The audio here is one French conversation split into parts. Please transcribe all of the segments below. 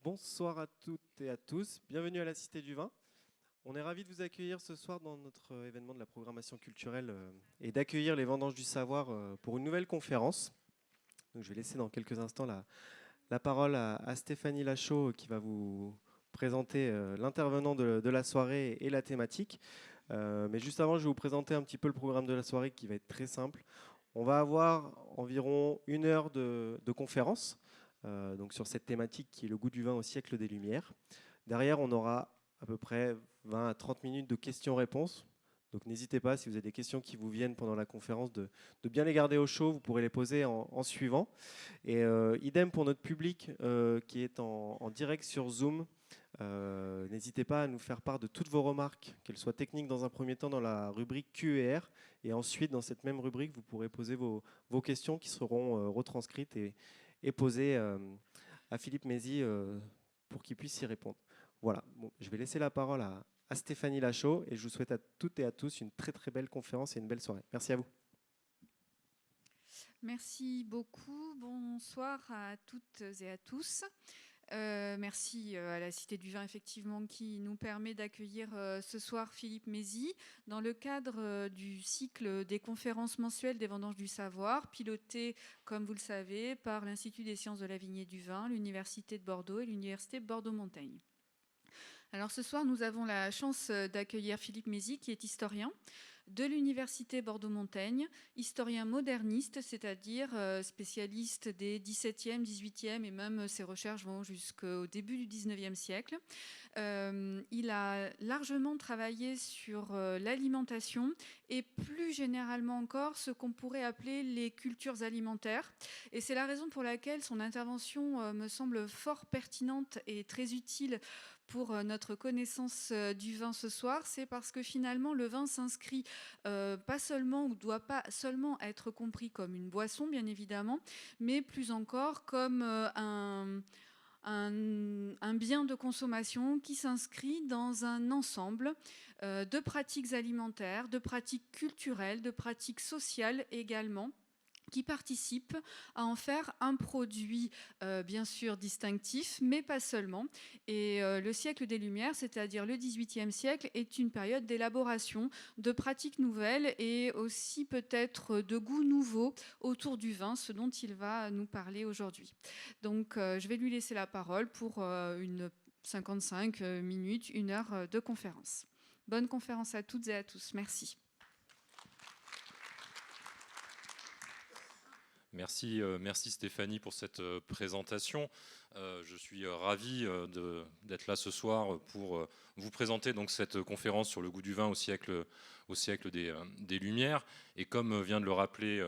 Bonsoir à toutes et à tous, bienvenue à la Cité du Vin. On est ravis de vous accueillir ce soir dans notre événement de la programmation culturelle et d'accueillir les Vendanges du Savoir pour une nouvelle conférence. Donc, je vais laisser dans quelques instants la parole à Stéphanie Lachaud qui va vous présenter l'intervenant de la soirée et la thématique. Mais juste avant, je vais vous présenter un petit peu le programme de la soirée qui va être très simple. On va avoir environ 1 heure de conférence donc sur cette thématique qui est le goût du vin au siècle des Lumières. Derrière, on aura à peu près 20 à 30 minutes de questions-réponses. Donc n'hésitez pas, si vous avez des questions qui vous viennent pendant la conférence, de bien les garder au chaud. Vous pourrez les poser en suivant. Et idem pour notre public qui est en direct sur Zoom. N'hésitez pas à nous faire part de toutes vos remarques, qu'elles soient techniques dans un premier temps dans la rubrique Q&R. Et ensuite, dans cette même rubrique, vous pourrez poser vos questions qui seront retranscrites et posées à Philippe Mézy pour qu'il puisse y répondre. Voilà, bon, je vais laisser la parole à Stéphanie Lachaud et je vous souhaite à toutes et à tous une très très belle conférence et une belle soirée. Merci à vous. Merci beaucoup. Bonsoir à toutes et à tous. Merci à la Cité du Vin, effectivement, qui nous permet d'accueillir ce soir Philippe Mézy dans le cadre du cycle des conférences mensuelles des Vendanges du Savoir, piloté, comme vous le savez, par l'Institut des sciences de la vigne et du vin, l'Université de Bordeaux et l'Université Bordeaux-Montaigne. Alors ce soir, nous avons la chance d'accueillir Philippe Mézy, qui est historien de l'Université Bordeaux-Montaigne, historien moderniste, c'est-à-dire spécialiste des XVIIe, XVIIIe et même ses recherches vont jusqu'au début du XIXe siècle. Il a largement travaillé sur l'alimentation et plus généralement encore ce qu'on pourrait appeler les cultures alimentaires. Et c'est la raison pour laquelle son intervention me semble fort pertinente et très utile pour notre connaissance du vin ce soir. C'est parce que finalement le vin s'inscrit pas seulement ou doit pas seulement être compris comme une boisson, bien évidemment, mais plus encore comme un bien de consommation qui s'inscrit dans un ensemble de pratiques alimentaires, de pratiques culturelles, de pratiques sociales également, qui participent à en faire un produit bien sûr distinctif, mais pas seulement. Et le siècle des Lumières, c'est-à-dire le XVIIIe siècle, est une période d'élaboration de pratiques nouvelles et aussi peut-être de goûts nouveaux autour du vin, ce dont il va nous parler aujourd'hui. Donc je vais lui laisser la parole pour une 55 minutes, 1 heure de conférence. Bonne conférence à toutes et à tous. Merci. Merci, merci Stéphanie pour cette présentation. Je suis ravi d'être là ce soir pour vous présenter donc cette conférence sur le goût du vin au siècle des Lumières. Et comme vient de le rappeler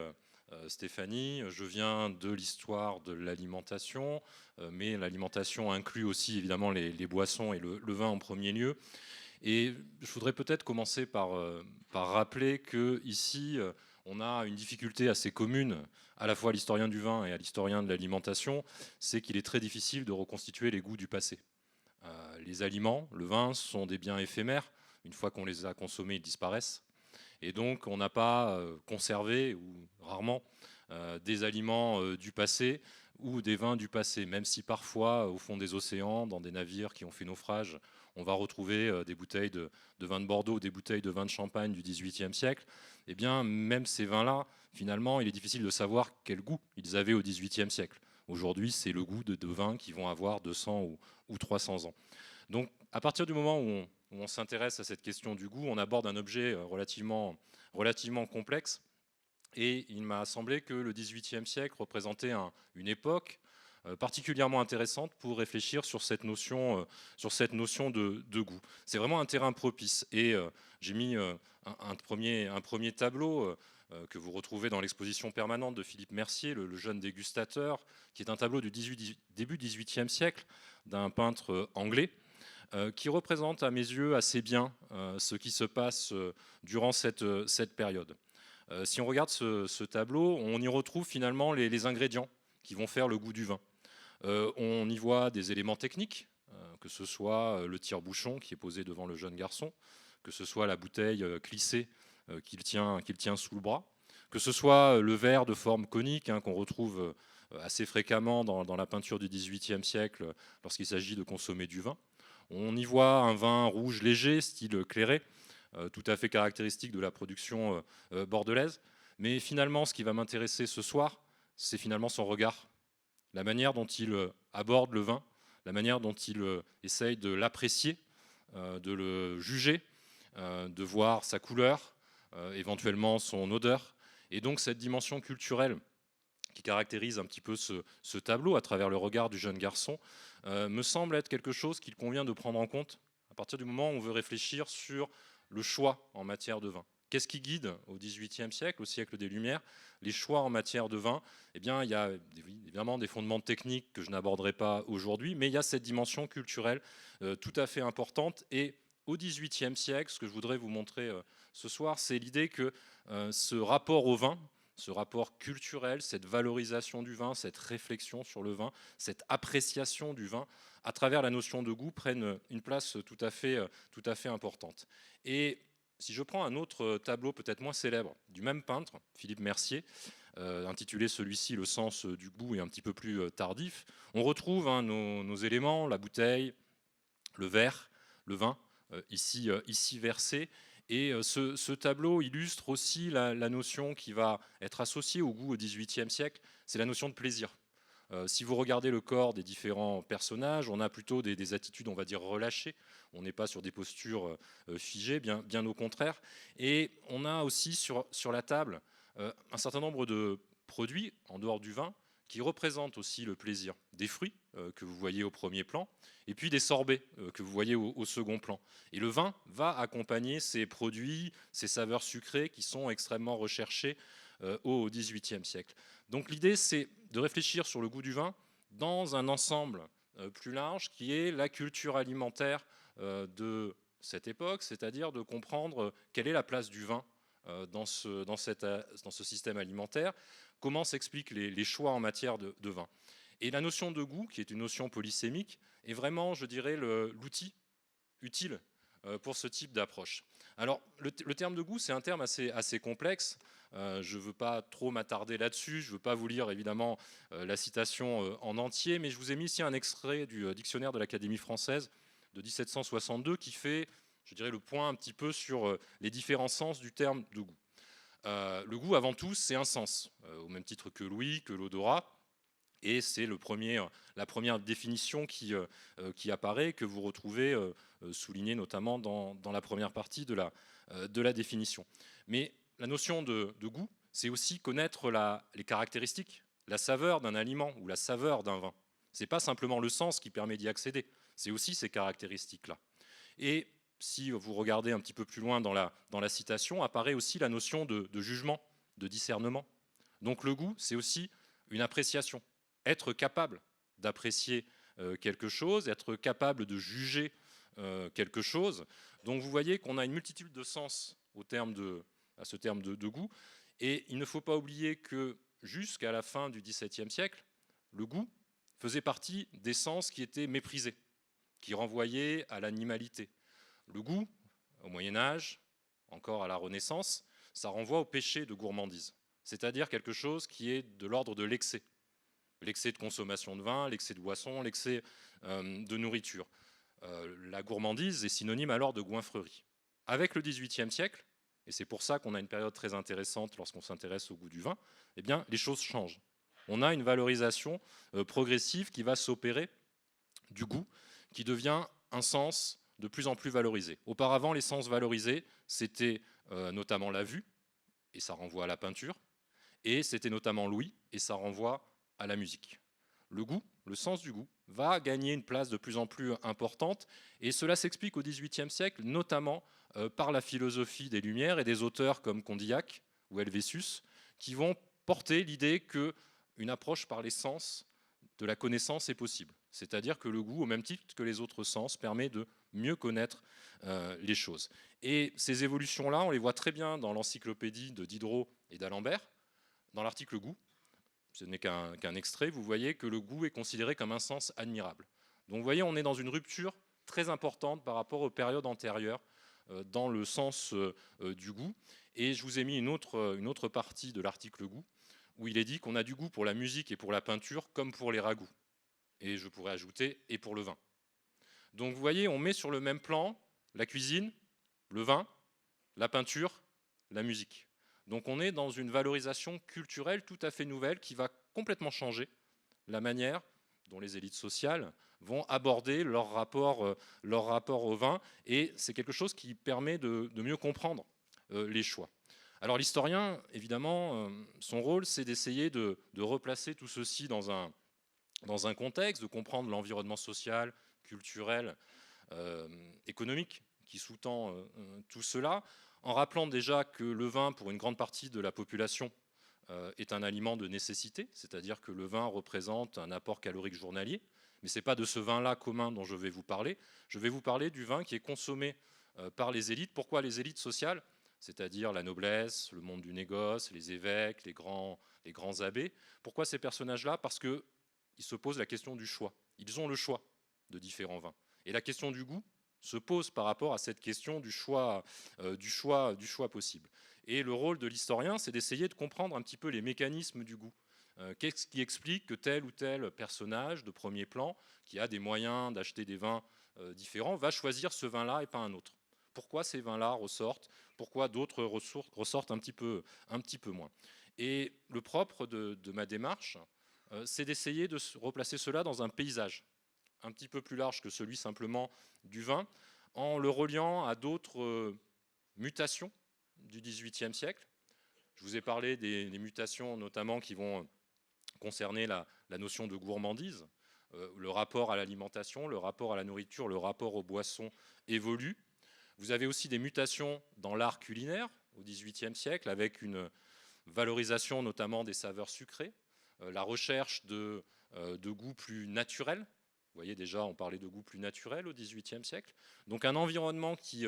Stéphanie, je viens de l'histoire de l'alimentation, mais l'alimentation inclut aussi évidemment les boissons et le vin en premier lieu. Et je voudrais peut-être commencer par rappeler que ici on a une difficulté assez commune, à la fois à l'historien du vin et à l'historien de l'alimentation, c'est qu'il est très difficile de reconstituer les goûts du passé. Les aliments, le vin, sont des biens éphémères. Une fois qu'on les a consommés, ils disparaissent. Et donc, on n'a pas conservé, ou rarement, des aliments du passé ou des vins du passé, même si parfois, au fond des océans, dans des navires qui ont fait naufrage, on va retrouver des bouteilles de vin de Bordeaux, des bouteilles de vin de Champagne du XVIIIe siècle. Eh bien, même ces vins-là, finalement, il est difficile de savoir quel goût ils avaient au XVIIIe siècle. Aujourd'hui, c'est le goût de vins qui vont avoir 200 ou 300 ans. Donc, à partir du moment où on s'intéresse à cette question du goût, on aborde un objet relativement complexe. Et il m'a semblé que le XVIIIe siècle représentait une époque particulièrement intéressante pour réfléchir sur cette notion de goût. C'est vraiment un terrain propice. Et j'ai mis un premier tableau que vous retrouvez dans l'exposition permanente de Philippe Mercier, le jeune dégustateur, qui est un tableau du début XVIIIe siècle d'un peintre anglais, qui représente à mes yeux assez bien ce qui se passe durant cette période. Si on regarde ce tableau, on y retrouve finalement les ingrédients qui vont faire le goût du vin. On y voit des éléments techniques, que ce soit le tire-bouchon qui est posé devant le jeune garçon, que ce soit la bouteille clissée qu'il tient sous le bras, que ce soit le verre de forme conique qu'on retrouve assez fréquemment dans la peinture du XVIIIe siècle lorsqu'il s'agit de consommer du vin. On y voit un vin rouge léger, style clairé, tout à fait caractéristique de la production bordelaise. Mais finalement, ce qui va m'intéresser ce soir, c'est finalement son regard, la manière dont il aborde le vin, la manière dont il essaye de l'apprécier, de le juger, de voir sa couleur, éventuellement son odeur. Et donc cette dimension culturelle qui caractérise un petit peu ce tableau à travers le regard du jeune garçon, me semble être quelque chose qu'il convient de prendre en compte à partir du moment où on veut réfléchir sur le choix en matière de vin. Qu'est-ce qui guide au XVIIIe siècle, au siècle des Lumières, les choix en matière de vin? Eh bien, il y a évidemment des fondements techniques que je n'aborderai pas aujourd'hui, mais il y a cette dimension culturelle tout à fait importante. Et au XVIIIe siècle, ce que je voudrais vous montrer ce soir, c'est l'idée que ce rapport au vin, ce rapport culturel, cette valorisation du vin, cette réflexion sur le vin, cette appréciation du vin, à travers la notion de goût, prennent une place tout à fait importante. Et si je prends un autre tableau peut-être moins célèbre, du même peintre, Philippe Mercier, intitulé celui-ci « Le sens du goût » et un petit peu plus tardif, on retrouve nos éléments, la bouteille, le verre, le vin, ici versé. Et ce tableau illustre aussi la notion qui va être associée au goût au XVIIIe siècle, c'est la notion de plaisir. Si vous regardez le corps des différents personnages, on a plutôt des attitudes, on va dire, relâchées. On n'est pas sur des postures figées, bien au contraire. Et on a aussi sur la table un certain nombre de produits, en dehors du vin, qui représentent aussi le plaisir. Des fruits que vous voyez au premier plan, et puis des sorbets que vous voyez au second plan. Et le vin va accompagner ces produits, ces saveurs sucrées qui sont extrêmement recherchées au XVIIIe siècle. Donc l'idée, c'est de réfléchir sur le goût du vin dans un ensemble plus large qui est la culture alimentaire de cette époque, c'est-à-dire de comprendre quelle est la place du vin dans ce système alimentaire, comment s'expliquent les choix en matière de vin. Et la notion de goût, qui est une notion polysémique, est vraiment, je dirais, l'outil utile pour ce type d'approche. Alors, le terme de goût, c'est un terme assez complexe. Je ne veux pas trop m'attarder là-dessus. Je ne veux pas vous lire, évidemment, la citation en entier, mais je vous ai mis ici un extrait du dictionnaire de l'Académie française de 1762 qui fait, je dirais, le point un petit peu sur les différents sens du terme de goût. Le goût, avant tout, c'est un sens, au même titre que l'ouïe, que l'odorat. Et c'est la première définition qui apparaît, que vous retrouvez soulignée notamment dans la première partie de la définition. Mais la notion de goût, c'est aussi connaître les caractéristiques, la saveur d'un aliment ou la saveur d'un vin. Ce n'est pas simplement le sens qui permet d'y accéder, c'est aussi ces caractéristiques-là. Et si vous regardez un petit peu plus loin dans la citation, apparaît aussi la notion de jugement, de discernement. Donc le goût, c'est aussi une appréciation. Être capable d'apprécier quelque chose, être capable de juger quelque chose. Donc vous voyez qu'on a une multitude de sens à ce terme de goût. Et il ne faut pas oublier que jusqu'à la fin du XVIIe siècle, le goût faisait partie des sens qui étaient méprisés, qui renvoyaient à l'animalité. Le goût, au Moyen-Âge, encore à la Renaissance, ça renvoie au péché de gourmandise, c'est-à-dire quelque chose qui est de l'ordre de l'excès. L'excès de consommation de vin, l'excès de boisson, l'excès de nourriture. La gourmandise est synonyme alors de goinfrerie. Avec le XVIIIe siècle, et c'est pour ça qu'on a une période très intéressante lorsqu'on s'intéresse au goût du vin, eh bien, les choses changent. On a une valorisation progressive qui va s'opérer du goût, qui devient un sens de plus en plus valorisé. Auparavant, les sens valorisés, c'était notamment la vue, et ça renvoie à la peinture, et c'était notamment l'ouïe, et ça renvoie à la musique. Le goût, le sens du goût, va gagner une place de plus en plus importante, et cela s'explique au XVIIIe siècle, notamment par la philosophie des Lumières et des auteurs comme Condillac ou Helvétius, qui vont porter l'idée qu'une approche par les sens de la connaissance est possible. C'est-à-dire que le goût, au même titre que les autres sens, permet de mieux connaître les choses. Et ces évolutions-là, on les voit très bien dans l'encyclopédie de Diderot et d'Alembert, dans l'article goût. Ce n'est qu'un extrait, vous voyez que le goût est considéré comme un sens admirable. Donc vous voyez, on est dans une rupture très importante par rapport aux périodes antérieures dans le sens du goût. Et je vous ai mis une autre partie de l'article goût, où il est dit qu'on a du goût pour la musique et pour la peinture comme pour les ragoûts. Et je pourrais ajouter et pour le vin. Donc vous voyez, on met sur le même plan la cuisine, le vin, la peinture, la musique. Donc on est dans une valorisation culturelle tout à fait nouvelle qui va complètement changer la manière dont les élites sociales vont aborder leur rapport au vin. Et c'est quelque chose qui permet de mieux comprendre les choix. Alors l'historien, évidemment, son rôle, c'est d'essayer de replacer tout ceci dans un contexte, de comprendre l'environnement social, culturel, économique qui sous-tend tout cela, en rappelant déjà que le vin, pour une grande partie de la population, est un aliment de nécessité, c'est-à-dire que le vin représente un apport calorique journalier, mais ce n'est pas de ce vin-là commun dont je vais vous parler. Je vais vous parler du vin qui est consommé par les élites. Pourquoi les élites sociales ? C'est-à-dire la noblesse, le monde du négoce, les évêques, les grands abbés. Pourquoi ces personnages-là ? Parce qu'ils se posent la question du choix. Ils ont le choix de différents vins. Et la question du goût se pose par rapport à cette question du choix possible. Et le rôle de l'historien, c'est d'essayer de comprendre un petit peu les mécanismes du goût. Qu'est-ce qui explique que tel ou tel personnage de premier plan, qui a des moyens d'acheter des vins différents, va choisir ce vin-là et pas un autre ? Pourquoi ces vins-là ressortent ? Pourquoi d'autres ressortent un petit peu moins ? Et le propre de ma démarche, c'est d'essayer de replacer cela dans un paysage un petit peu plus large que celui simplement du vin, en le reliant à d'autres mutations du XVIIIe siècle. Je vous ai parlé des mutations notamment qui vont concerner la notion de gourmandise. Le rapport à l'alimentation, le rapport à la nourriture, le rapport aux boissons évolue. Vous avez aussi des mutations dans l'art culinaire au XVIIIe siècle, avec une valorisation notamment des saveurs sucrées, la recherche de goûts plus naturels. Vous voyez déjà, on parlait de goût plus naturel au XVIIIe siècle. Donc un environnement qui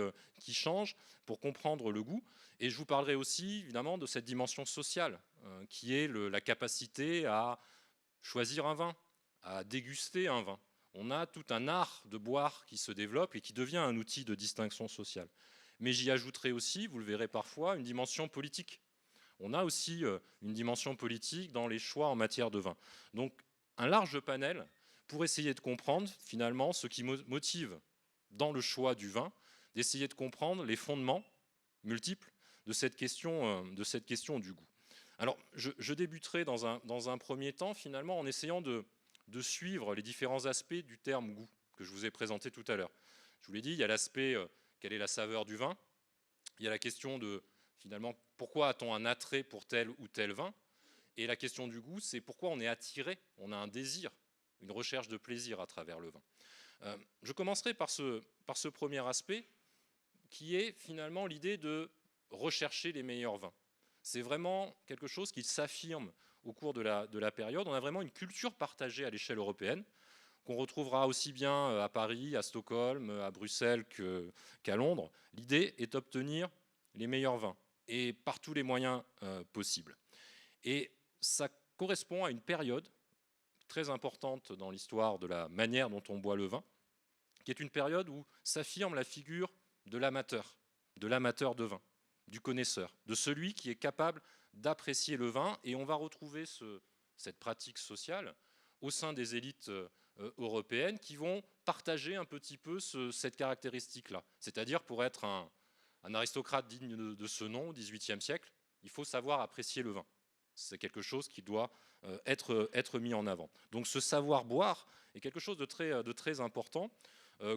change pour comprendre le goût. Et je vous parlerai aussi évidemment de cette dimension sociale, qui est la capacité à choisir un vin, à déguster un vin. On a tout un art de boire qui se développe et qui devient un outil de distinction sociale. Mais j'y ajouterai aussi, vous le verrez parfois, une dimension politique. On a aussi une dimension politique dans les choix en matière de vin. Donc un large panel pour essayer de comprendre finalement ce qui motive dans le choix du vin, d'essayer de comprendre les fondements multiples de cette question du goût. Alors je débuterai dans un premier temps finalement en essayant de suivre les différents aspects du terme goût que je vous ai présenté tout à l'heure. Je vous l'ai dit, il y a l'aspect quelle est la saveur du vin, il y a la question de finalement pourquoi a-t-on un attrait pour tel ou tel vin, et la question du goût, c'est pourquoi on est attiré, on a un désir, une recherche de plaisir à travers le vin. Je commencerai par ce premier aspect qui est finalement l'idée de rechercher les meilleurs vins. C'est vraiment quelque chose qui s'affirme au cours de la période. On a vraiment une culture partagée à l'échelle européenne qu'on retrouvera aussi bien à Paris, à Stockholm, à Bruxelles qu'à Londres. L'idée est d'obtenir les meilleurs vins et par tous les moyens possibles. Et ça correspond à une période très importante dans l'histoire de la manière dont on boit le vin, qui est une période où s'affirme la figure de l'amateur de vin, du connaisseur, de celui qui est capable d'apprécier le vin. Et on va retrouver cette pratique sociale au sein des élites européennes qui vont partager un petit peu cette caractéristique-là. C'est-à-dire, pour être un aristocrate digne de ce nom au XVIIIe siècle, il faut savoir apprécier le vin. C'est quelque chose qui doit être mis en avant. Donc ce savoir boire est quelque chose de très important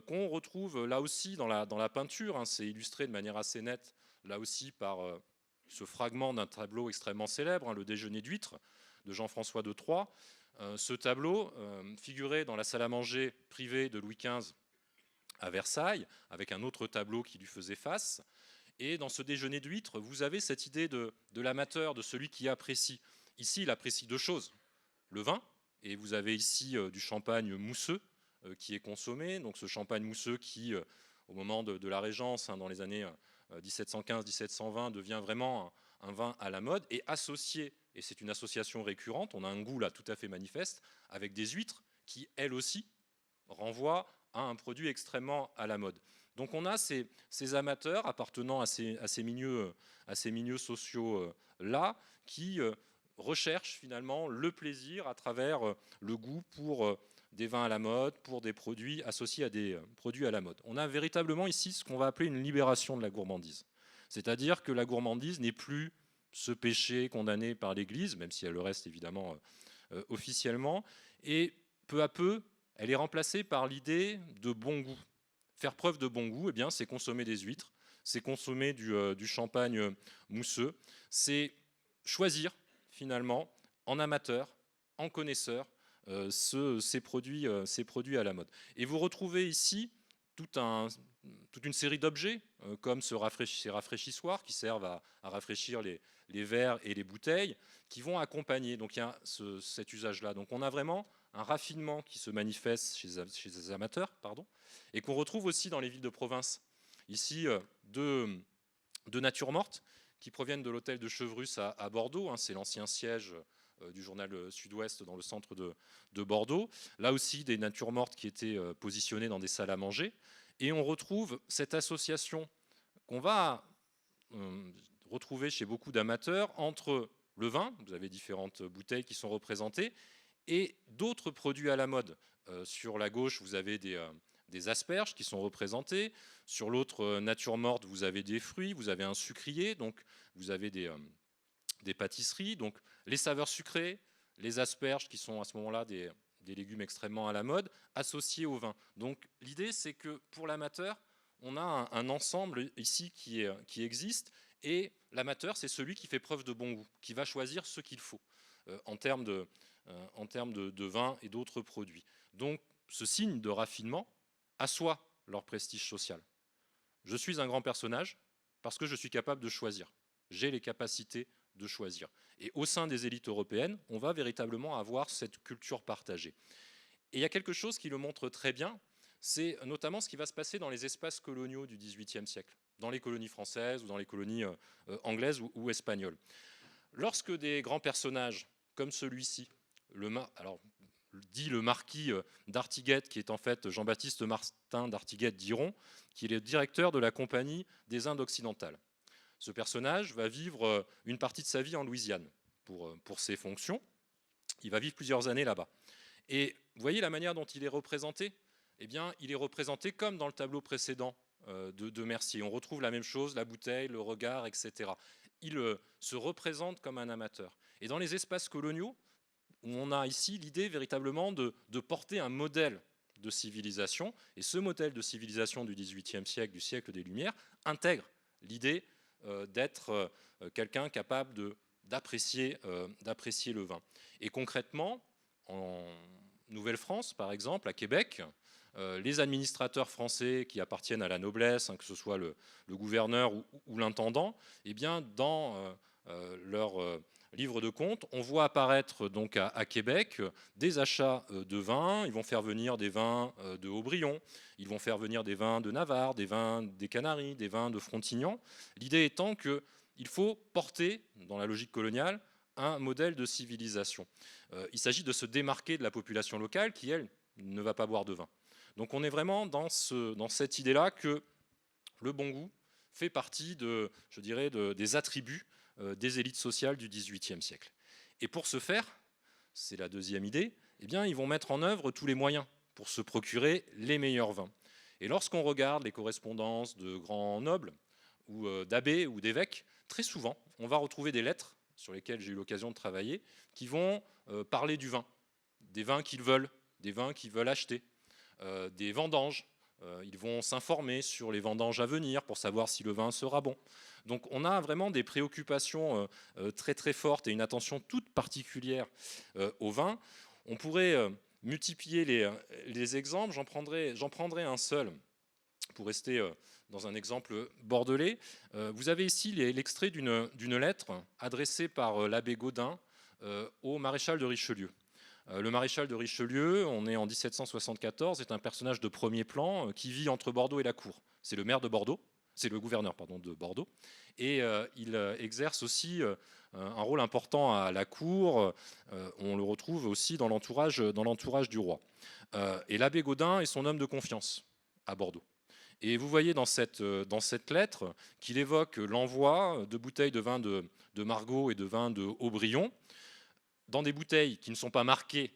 qu'on retrouve là aussi dans la peinture. Hein. C'est illustré de manière assez nette là aussi par ce fragment d'un tableau extrêmement célèbre, hein, le Déjeuner d'huîtres de Jean-François de Troyes. Ce tableau figurait dans la salle à manger privée de Louis XV à Versailles, avec un autre tableau qui lui faisait face. Et dans ce Déjeuner d'huîtres, vous avez cette idée de l'amateur, de celui qui apprécie. Ici, il apprécie deux choses. Le vin, et vous avez ici du champagne mousseux qui est consommé. Donc ce champagne mousseux qui, au moment de la Régence, hein, dans les années 1715-1720, devient vraiment un vin à la mode, et associé, et c'est une association récurrente, on a un goût là tout à fait manifeste, avec des huîtres qui, elles aussi, renvoient à un produit extrêmement à la mode. Donc on a ces amateurs appartenant à ces milieux sociaux là qui recherchent finalement le plaisir à travers le goût pour des vins à la mode, pour des produits associés à des produits à la mode. On a véritablement ici ce qu'on va appeler une libération de la gourmandise. C'est-à-dire que la gourmandise n'est plus ce péché condamné par l'Église, même si elle le reste évidemment officiellement, et peu à peu, elle est remplacée par l'idée de bon goût. Faire preuve de bon goût, eh bien, c'est consommer des huîtres, c'est consommer du champagne mousseux, c'est choisir finalement en amateur, en connaisseur, ces produits à la mode. Et vous retrouvez ici toute une série d'objets, comme ces rafraîchissoirs qui servent à rafraîchir les verres et les bouteilles, qui vont accompagner. Donc il y a cet usage-là. Donc on a vraiment un raffinement qui se manifeste chez les amateurs, et qu'on retrouve aussi dans les villes de province. Ici, deux natures mortes qui proviennent de l'hôtel de Chevrus à Bordeaux. C'est l'ancien siège du journal Sud-Ouest dans le centre de Bordeaux. Là aussi, des natures mortes qui étaient positionnées dans des salles à manger. Et on retrouve cette association qu'on va retrouver chez beaucoup d'amateurs entre le vin, vous avez différentes bouteilles qui sont représentées, et d'autres produits à la mode. Sur la gauche, vous avez des asperges qui sont représentées. Sur l'autre nature morte, vous avez des fruits, vous avez un sucrier, donc vous avez des pâtisseries. Donc les saveurs sucrées, les asperges qui sont à ce moment-là des légumes extrêmement à la mode, associés au vin. Donc l'idée, c'est que pour l'amateur, on a un ensemble ici qui existe, et l'amateur, c'est celui qui fait preuve de bon goût, qui va choisir ce qu'il faut en termes de vin et d'autres produits. Donc ce signe de raffinement assoit leur prestige social. Je suis un grand personnage parce que je suis capable de choisir. J'ai les capacités de choisir. Et au sein des élites européennes, on va véritablement avoir cette culture partagée. Et il y a quelque chose qui le montre très bien, c'est notamment ce qui va se passer dans les espaces coloniaux du XVIIIe siècle, dans les colonies françaises ou dans les colonies anglaises ou espagnoles. Lorsque des grands personnages comme celui-ci, dit le marquis d'Artiguette, qui est en fait Jean-Baptiste Martin d'Artiguette d'Iron, qui est le directeur de la Compagnie des Indes occidentales. Ce personnage va vivre une partie de sa vie en Louisiane pour ses fonctions. Il va vivre plusieurs années là-bas. Et vous voyez la manière dont il est représenté ? Eh bien, il est représenté comme dans le tableau précédent de Mercier. On retrouve la même chose, la bouteille, le regard, etc. Il se représente comme un amateur. Et dans les espaces coloniaux, où on a ici l'idée véritablement de porter un modèle de civilisation, et ce modèle de civilisation du XVIIIe siècle, du siècle des Lumières, intègre l'idée d'être quelqu'un capable d'apprécier le vin. Et concrètement, en Nouvelle-France, par exemple, à Québec, les administrateurs français qui appartiennent à la noblesse, que ce soit le gouverneur ou l'intendant, eh bien, dans leur livre de compte, on voit apparaître donc à Québec des achats de vins. Ils vont faire venir des vins de Haut-Brion, ils vont faire venir des vins de Navarre, des vins des Canaries, des vins de Frontignan. L'idée étant qu'il faut porter, dans la logique coloniale, un modèle de civilisation. Il s'agit de se démarquer de la population locale qui, elle, ne va pas boire de vin. Donc on est vraiment dans cette idée-là que le bon goût fait partie des attributs des élites sociales du XVIIIe siècle. Et pour ce faire, c'est la deuxième idée, eh bien, ils vont mettre en œuvre tous les moyens pour se procurer les meilleurs vins. Et lorsqu'on regarde les correspondances de grands nobles, ou d'abbés ou d'évêques, très souvent, on va retrouver des lettres sur lesquelles j'ai eu l'occasion de travailler, qui vont parler du vin, des vins qu'ils veulent, des vins qu'ils veulent acheter, des vendanges. Ils vont s'informer sur les vendanges à venir pour savoir si le vin sera bon. Donc on a vraiment des préoccupations très très fortes et une attention toute particulière au vin. On pourrait multiplier les exemples, j'en prendrai un seul pour rester dans un exemple bordelais. Vous avez ici l'extrait d'une lettre adressée par l'abbé Gaudin au maréchal de Richelieu. Le maréchal de Richelieu, on est en 1774, est un personnage de premier plan qui vit entre Bordeaux et la cour. C'est le maire de Bordeaux, c'est le gouverneur de Bordeaux, et il exerce aussi un rôle important à la cour. On le retrouve aussi dans l'entourage du roi. Et l'abbé Gaudin est son homme de confiance à Bordeaux. Et vous voyez dans cette lettre qu'il évoque l'envoi de bouteilles de vin de Margaux et de vin de Haut-Brion. dans des bouteilles qui ne sont pas marquées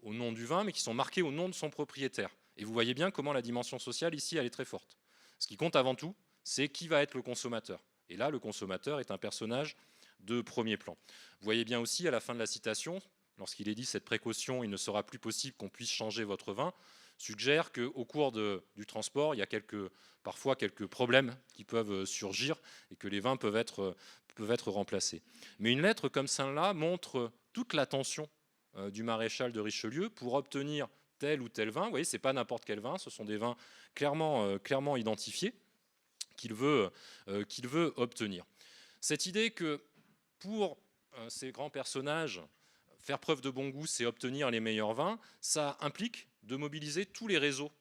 au nom du vin, mais qui sont marquées au nom de son propriétaire. Et vous voyez bien comment la dimension sociale, ici, elle est très forte. Ce qui compte avant tout, c'est qui va être le consommateur. Et là, le consommateur est un personnage de premier plan. Vous voyez bien aussi, à la fin de la citation, lorsqu'il est dit « cette précaution, il ne sera plus possible qu'on puisse changer votre vin », suggère qu'au cours du transport, il y a parfois quelques problèmes qui peuvent surgir et que les vins peuvent être remplacés. Mais une lettre comme celle-là montre toute l'attention du maréchal de Richelieu pour obtenir tel ou tel vin. Vous voyez, ce n'est pas n'importe quel vin, ce sont des vins clairement identifiés qu'il veut obtenir. Cette idée que pour ces grands personnages, faire preuve de bon goût, c'est obtenir les meilleurs vins, ça implique de mobiliser tous les réseaux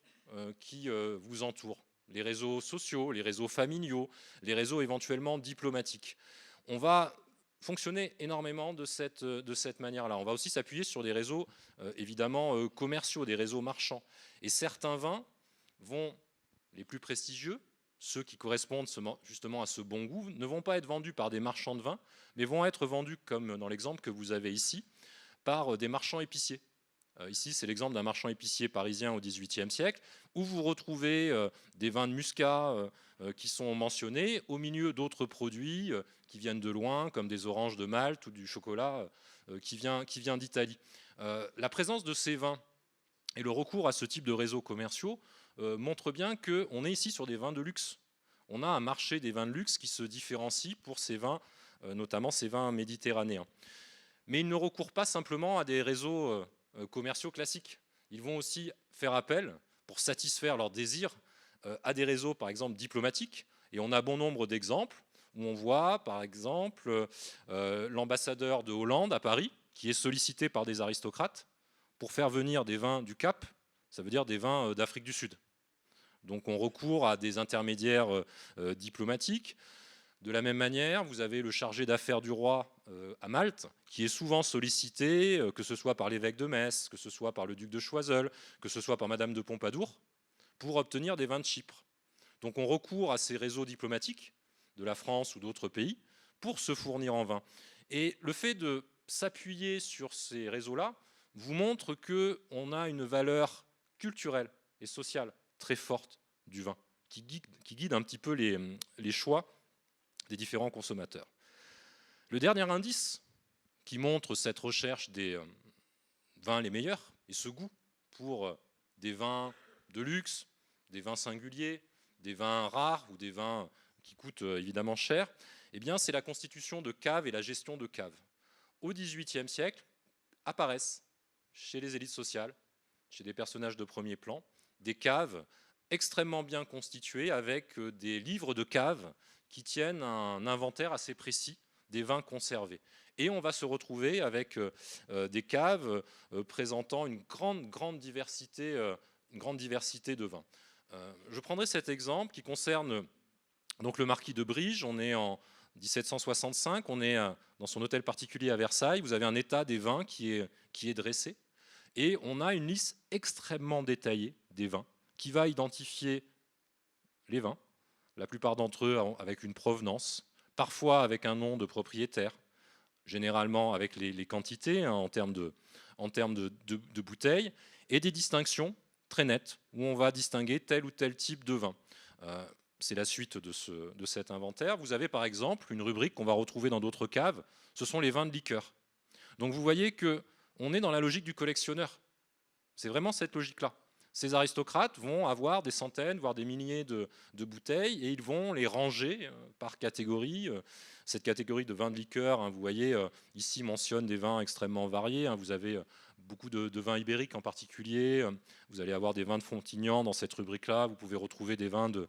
qui vous entourent, les réseaux sociaux, les réseaux familiaux, les réseaux éventuellement diplomatiques. On va fonctionner énormément de cette manière-là. On va aussi s'appuyer sur des réseaux évidemment commerciaux, des réseaux marchands. Et certains vins vont, les plus prestigieux, ceux qui correspondent justement à ce bon goût, ne vont pas être vendus par des marchands de vin, mais vont être vendus, comme dans l'exemple que vous avez ici, par des marchands épiciers. Ici, c'est l'exemple d'un marchand épicier parisien au XVIIIe siècle, où vous retrouvez des vins de muscat qui sont mentionnés, au milieu d'autres produits qui viennent de loin, comme des oranges de Malte ou du chocolat qui vient d'Italie. La présence de ces vins et le recours à ce type de réseaux commerciaux montre bien qu'on est ici sur des vins de luxe. On a un marché des vins de luxe qui se différencie pour ces vins, notamment ces vins méditerranéens. Mais ils ne recourent pas simplement à des réseaux commerciaux classiques. Ils vont aussi faire appel, pour satisfaire leurs désirs, à des réseaux, par exemple, diplomatiques. Et on a bon nombre d'exemples où on voit, par exemple, l'ambassadeur de Hollande à Paris, qui est sollicité par des aristocrates pour faire venir des vins du Cap, ça veut dire des vins d'Afrique du Sud. Donc on recourt à des intermédiaires diplomatiques. De la même manière, vous avez le chargé d'affaires du roi à Malte, qui est souvent sollicité, que ce soit par l'évêque de Metz, que ce soit par le duc de Choiseul, que ce soit par Madame de Pompadour, pour obtenir des vins de Chypre. Donc on recourt à ces réseaux diplomatiques de la France ou d'autres pays pour se fournir en vin. Et le fait de s'appuyer sur ces réseaux-là vous montre qu'on a une valeur culturelle et sociale très forte du vin, qui guide un petit peu les choix des différents consommateurs. Le dernier indice qui montre cette recherche des vins les meilleurs et ce goût pour des vins de luxe, des vins singuliers, des vins rares ou des vins qui coûtent évidemment cher, eh bien c'est la constitution de caves et la gestion de caves. Au XVIIIe siècle apparaissent chez les élites sociales, chez des personnages de premier plan, des caves extrêmement bien constituées avec des livres de caves qui tiennent un inventaire assez précis des vins conservés. Et on va se retrouver avec des caves présentant une grande diversité de vins. Je prendrai cet exemple qui concerne donc le marquis de Brige. On est en 1765, on est dans son hôtel particulier à Versailles. Vous avez un état des vins qui est dressé. Et on a une liste extrêmement détaillée des vins qui va identifier les vins, la plupart d'entre eux avec une provenance, parfois avec un nom de propriétaire, généralement avec les quantités en termes de bouteilles, et des distinctions très nettes où on va distinguer tel ou tel type de vin. C'est la suite de cet inventaire. Vous avez par exemple une rubrique qu'on va retrouver dans d'autres caves, ce sont les vins de liqueur. Donc vous voyez qu'on est dans la logique du collectionneur. C'est vraiment cette logique-là. Ces aristocrates vont avoir des centaines, voire des milliers de bouteilles et ils vont les ranger par catégorie. Cette catégorie de vins de liqueur, vous voyez, ici mentionne des vins extrêmement variés. Vous avez beaucoup de vins ibériques en particulier. Vous allez avoir des vins de Frontignan dans cette rubrique-là. Vous pouvez retrouver des vins de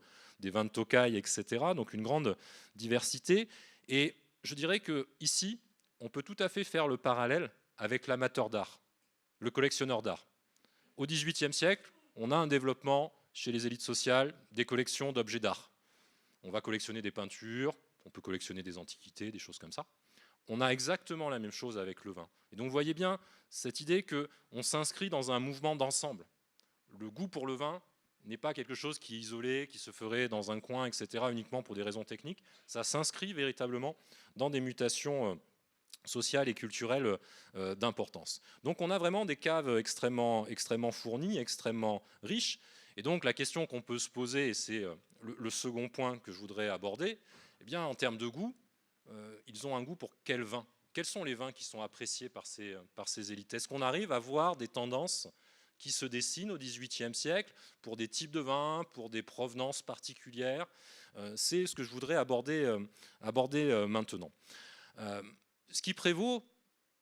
Tocaille, etc. Donc une grande diversité. Et je dirais qu'ici, on peut tout à fait faire le parallèle avec l'amateur d'art, le collectionneur d'art. Au XVIIIe siècle, on a un développement chez les élites sociales des collections d'objets d'art. On va collectionner des peintures, on peut collectionner des antiquités, des choses comme ça. On a exactement la même chose avec le vin. Et donc vous voyez bien cette idée qu'on s'inscrit dans un mouvement d'ensemble. Le goût pour le vin n'est pas quelque chose qui est isolé, qui se ferait dans un coin, etc., uniquement pour des raisons techniques. Ça s'inscrit véritablement dans des mutations sociale et culturelle d'importance. Donc on a vraiment des caves extrêmement fournies, extrêmement riches. Et donc la question qu'on peut se poser, et c'est le second point que je voudrais aborder, eh bien, en termes de goût, ils ont un goût pour quel vin? Quels sont les vins qui sont appréciés par ces élites? Est-ce qu'on arrive à voir des tendances qui se dessinent au XVIIIe siècle pour des types de vins, pour des provenances particulières? C'est ce que je voudrais aborder maintenant. Ce qui prévaut,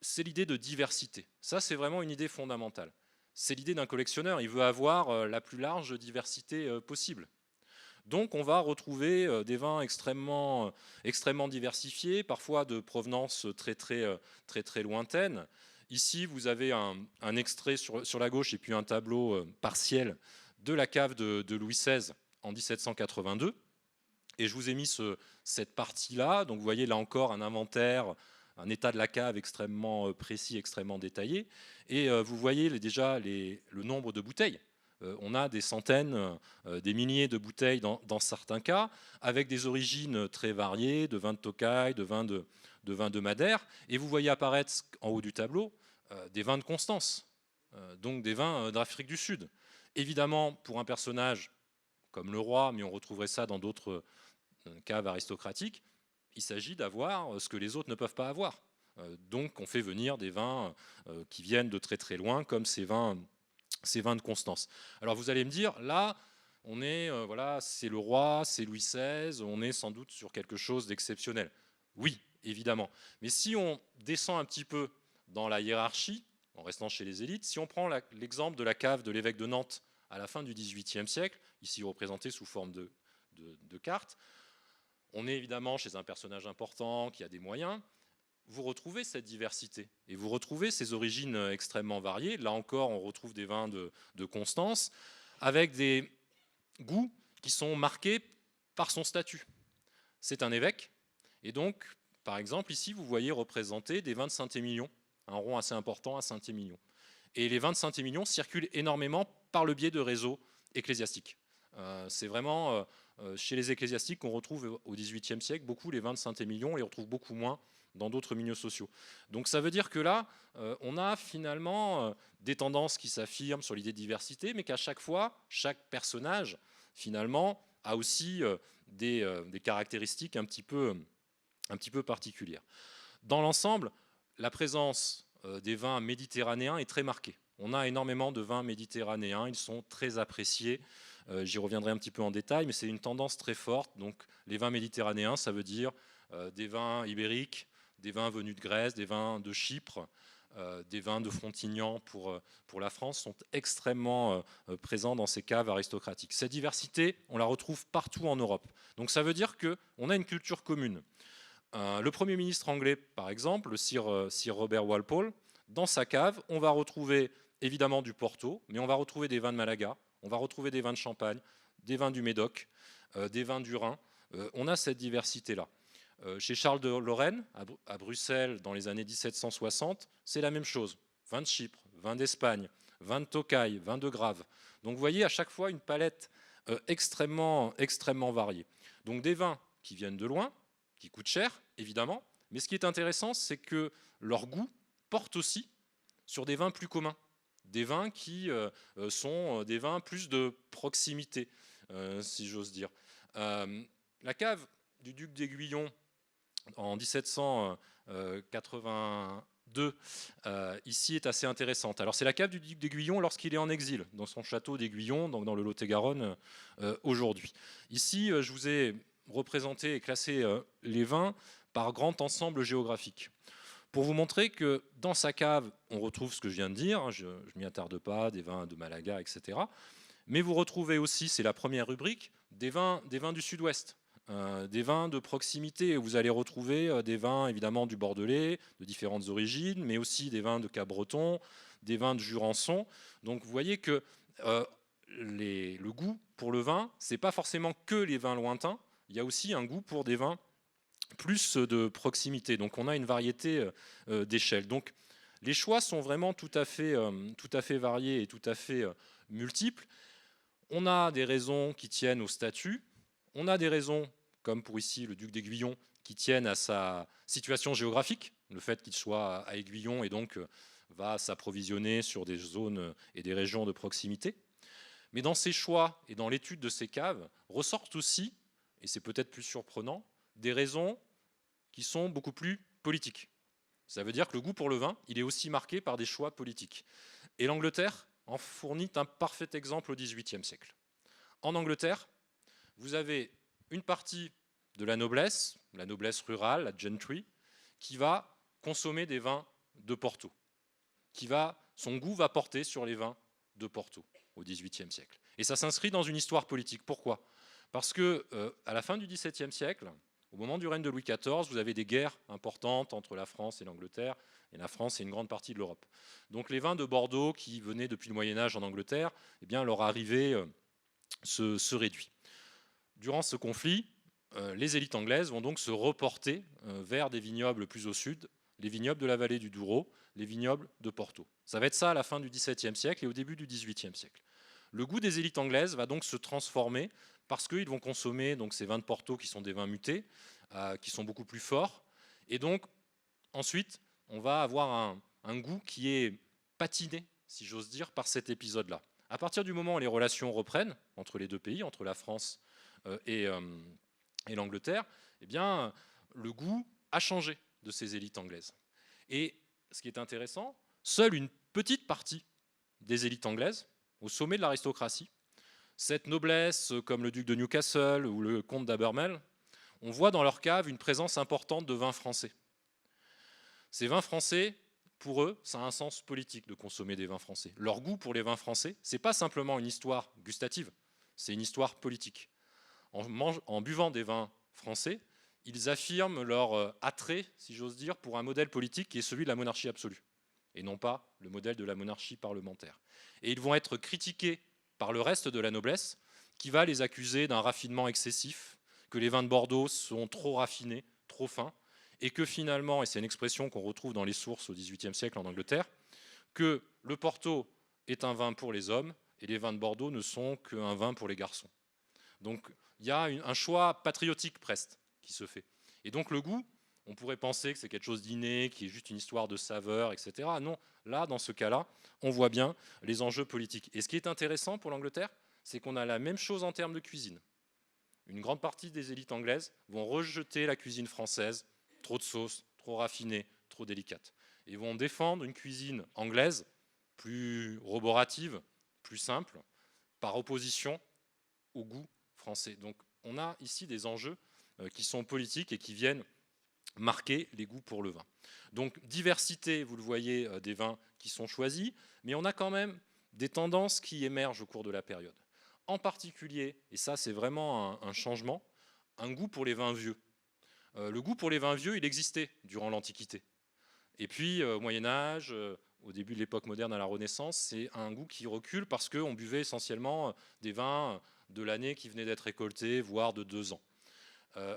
c'est l'idée de diversité. Ça, c'est vraiment une idée fondamentale. C'est l'idée d'un collectionneur. Il veut avoir la plus large diversité possible. Donc, on va retrouver des vins extrêmement diversifiés, parfois de provenance très lointaine. Ici, vous avez un extrait sur la gauche et puis un tableau partiel de la cave de Louis XVI en 1782. Et je vous ai mis cette partie-là. Donc, vous voyez là encore un inventaire, un état de la cave extrêmement précis, extrêmement détaillé. Et vous voyez déjà le nombre de bouteilles. On a des centaines, des milliers de bouteilles dans certains cas, avec des origines très variées, de vins de Tokai, de vins de Madère. Et vous voyez apparaître en haut du tableau des vins de Constance, donc des vins d'Afrique du Sud. Évidemment, pour un personnage comme le roi, mais on retrouverait ça dans d'autres caves aristocratiques, il s'agit d'avoir ce que les autres ne peuvent pas avoir. Donc on fait venir des vins qui viennent de très loin, comme ces vins de Constance. Alors vous allez me dire, là, on est, voilà, c'est le roi, c'est Louis XVI, on est sans doute sur quelque chose d'exceptionnel. Oui, évidemment. Mais si on descend un petit peu dans la hiérarchie, en restant chez les élites, si on prend l'exemple de la cave de l'évêque de Nantes à la fin du XVIIIe siècle, ici représenté sous forme de carte, on est évidemment chez un personnage important qui a des moyens. Vous retrouvez cette diversité et vous retrouvez ces origines extrêmement variées. Là encore, on retrouve des vins de Constance avec des goûts qui sont marqués par son statut. C'est un évêque et donc, par exemple, ici, vous voyez représenter des vins de Saint-Émilion, un rond assez important à Saint-Émilion. Et les vins de Saint-Émilion circulent énormément par le biais de réseaux ecclésiastiques. C'est vraiment chez les ecclésiastiques qu'on retrouve au XVIIIe siècle beaucoup les vins de Saint-Émilion, on les retrouve beaucoup moins dans d'autres milieux sociaux. Donc ça veut dire que là, on a finalement des tendances qui s'affirment sur l'idée de diversité, mais qu'à chaque fois, chaque personnage, finalement, a aussi des caractéristiques un petit peu particulières. Dans l'ensemble, la présence des vins méditerranéens est très marquée. On a énormément de vins méditerranéens, ils sont très appréciés. J'y reviendrai un petit peu en détail, mais c'est une tendance très forte. Donc les vins méditerranéens, ça veut dire des vins ibériques, des vins venus de Grèce, des vins de Chypre, des vins de Frontignan pour la France sont extrêmement présents dans ces caves aristocratiques. Cette diversité, on la retrouve partout en Europe. Donc ça veut dire qu'on a une culture commune. Le Premier ministre anglais, par exemple, le Sir Robert Walpole, dans sa cave, on va retrouver évidemment du Porto, mais on va retrouver des vins de Malaga, on va retrouver des vins de Champagne, des vins du Médoc, des vins du Rhin. On a cette diversité-là. Chez Charles de Lorraine, à Bruxelles, dans les années 1760, c'est la même chose. Vin de Chypre, vin d'Espagne, vin de Tokai, vin de Grave. Donc vous voyez à chaque fois une palette extrêmement variée. Donc des vins qui viennent de loin, qui coûtent cher, évidemment, mais ce qui est intéressant, c'est que leur goût porte aussi sur des vins plus communs, des vins qui sont des vins plus de proximité, si j'ose dire. La cave du duc d'Aiguillon en 1782, ici est assez intéressante. Alors c'est la cave du duc d'Aiguillon lorsqu'il est en exil, dans son château d'Aiguillon, donc dans le Lot-et-Garonne aujourd'hui. Ici, je vous ai représenté et classé les vins par grand ensemble géographique, pour vous montrer que dans sa cave, on retrouve ce que je viens de dire, je ne m'y attarde pas, des vins de Malaga, etc. Mais vous retrouvez aussi, c'est la première rubrique, des vins du sud-ouest, des vins de proximité. Vous allez retrouver des vins évidemment du Bordelais, de différentes origines, mais aussi des vins de Cap-Breton, des vins de Jurançon. Donc vous voyez que le goût pour le vin, ce n'est pas forcément que les vins lointains, il y a aussi un goût pour des vins plus de proximité. Donc on a une variété d'échelles. Donc les choix sont vraiment tout à fait variés et tout à fait multiples. On a des raisons qui tiennent au statut. On a des raisons, comme pour ici le duc d'Aiguillon, qui tiennent à sa situation géographique, le fait qu'il soit à Aiguillon et donc va s'approvisionner sur des zones et des régions de proximité. Mais dans ces choix et dans l'étude de ces caves ressortent aussi, et c'est peut-être plus surprenant, des raisons qui sont beaucoup plus politiques. Ça veut dire que le goût pour le vin, il est aussi marqué par des choix politiques. Et l'Angleterre en fournit un parfait exemple au XVIIIe siècle. En Angleterre, vous avez une partie de la noblesse rurale, la gentry, qui va consommer des vins de Porto, son goût va porter sur les vins de Porto au XVIIIe siècle. Et ça s'inscrit dans une histoire politique. Pourquoi ? Parce que à la fin du XVIIe siècle, au moment du règne de Louis XIV, vous avez des guerres importantes entre la France et l'Angleterre, et la France et une grande partie de l'Europe. Donc les vins de Bordeaux qui venaient depuis le Moyen-Âge en Angleterre, eh bien, leur arrivée se réduit. Durant ce conflit, les élites anglaises vont donc se reporter vers des vignobles plus au sud, les vignobles de la vallée du Douro, les vignobles de Porto. Ça va être ça à la fin du XVIIe siècle et au début du XVIIIe siècle. Le goût des élites anglaises va donc se transformer parce qu'ils vont consommer donc, ces vins de Porto qui sont des vins mutés, qui sont beaucoup plus forts. Et donc, ensuite, on va avoir un goût qui est patiné, si j'ose dire, par cet épisode-là. À partir du moment où les relations reprennent entre les deux pays, entre la France et l'Angleterre, eh bien, le goût a changé de ces élites anglaises. Et ce qui est intéressant, seule une petite partie des élites anglaises, au sommet de l'aristocratie, cette noblesse comme le duc de Newcastle ou le comte d'Abermel, on voit dans leur cave une présence importante de vins français. Ces vins français, pour eux, ça a un sens politique de consommer des vins français. Leur goût pour les vins français, ce n'est pas simplement une histoire gustative, c'est une histoire politique. En buvant des vins français, ils affirment leur attrait, si j'ose dire, pour un modèle politique qui est celui de la monarchie absolue, et non pas le modèle de la monarchie parlementaire. Et ils vont être critiqués par le reste de la noblesse, qui va les accuser d'un raffinement excessif, que les vins de Bordeaux sont trop raffinés, trop fins, et que finalement, et c'est une expression qu'on retrouve dans les sources au XVIIIe siècle en Angleterre, que le Porto est un vin pour les hommes, et les vins de Bordeaux ne sont qu'un vin pour les garçons. Donc il y a un choix patriotique presque qui se fait. Et donc le goût, on pourrait penser que c'est quelque chose d'inné, qui est juste une histoire de saveur, etc. Non, là, dans ce cas-là, on voit bien les enjeux politiques. Et ce qui est intéressant pour l'Angleterre, c'est qu'on a la même chose en termes de cuisine. Une grande partie des élites anglaises vont rejeter la cuisine française, trop de sauce, trop raffinée, trop délicate. Et vont défendre une cuisine anglaise plus roborative, plus simple, par opposition au goût français. Donc on a ici des enjeux qui sont politiques et qui viennent marquer les goûts pour le vin. Donc diversité, vous le voyez, des vins qui sont choisis, mais on a quand même des tendances qui émergent au cours de la période. En particulier, et ça c'est vraiment un changement, un goût pour les vins vieux. Le goût pour les vins vieux, il existait durant l'Antiquité. Et puis au Moyen-Âge, au début de l'époque moderne à la Renaissance, c'est un goût qui recule parce qu'on buvait essentiellement des vins de l'année qui venaient d'être récoltés, voire de 2 ans.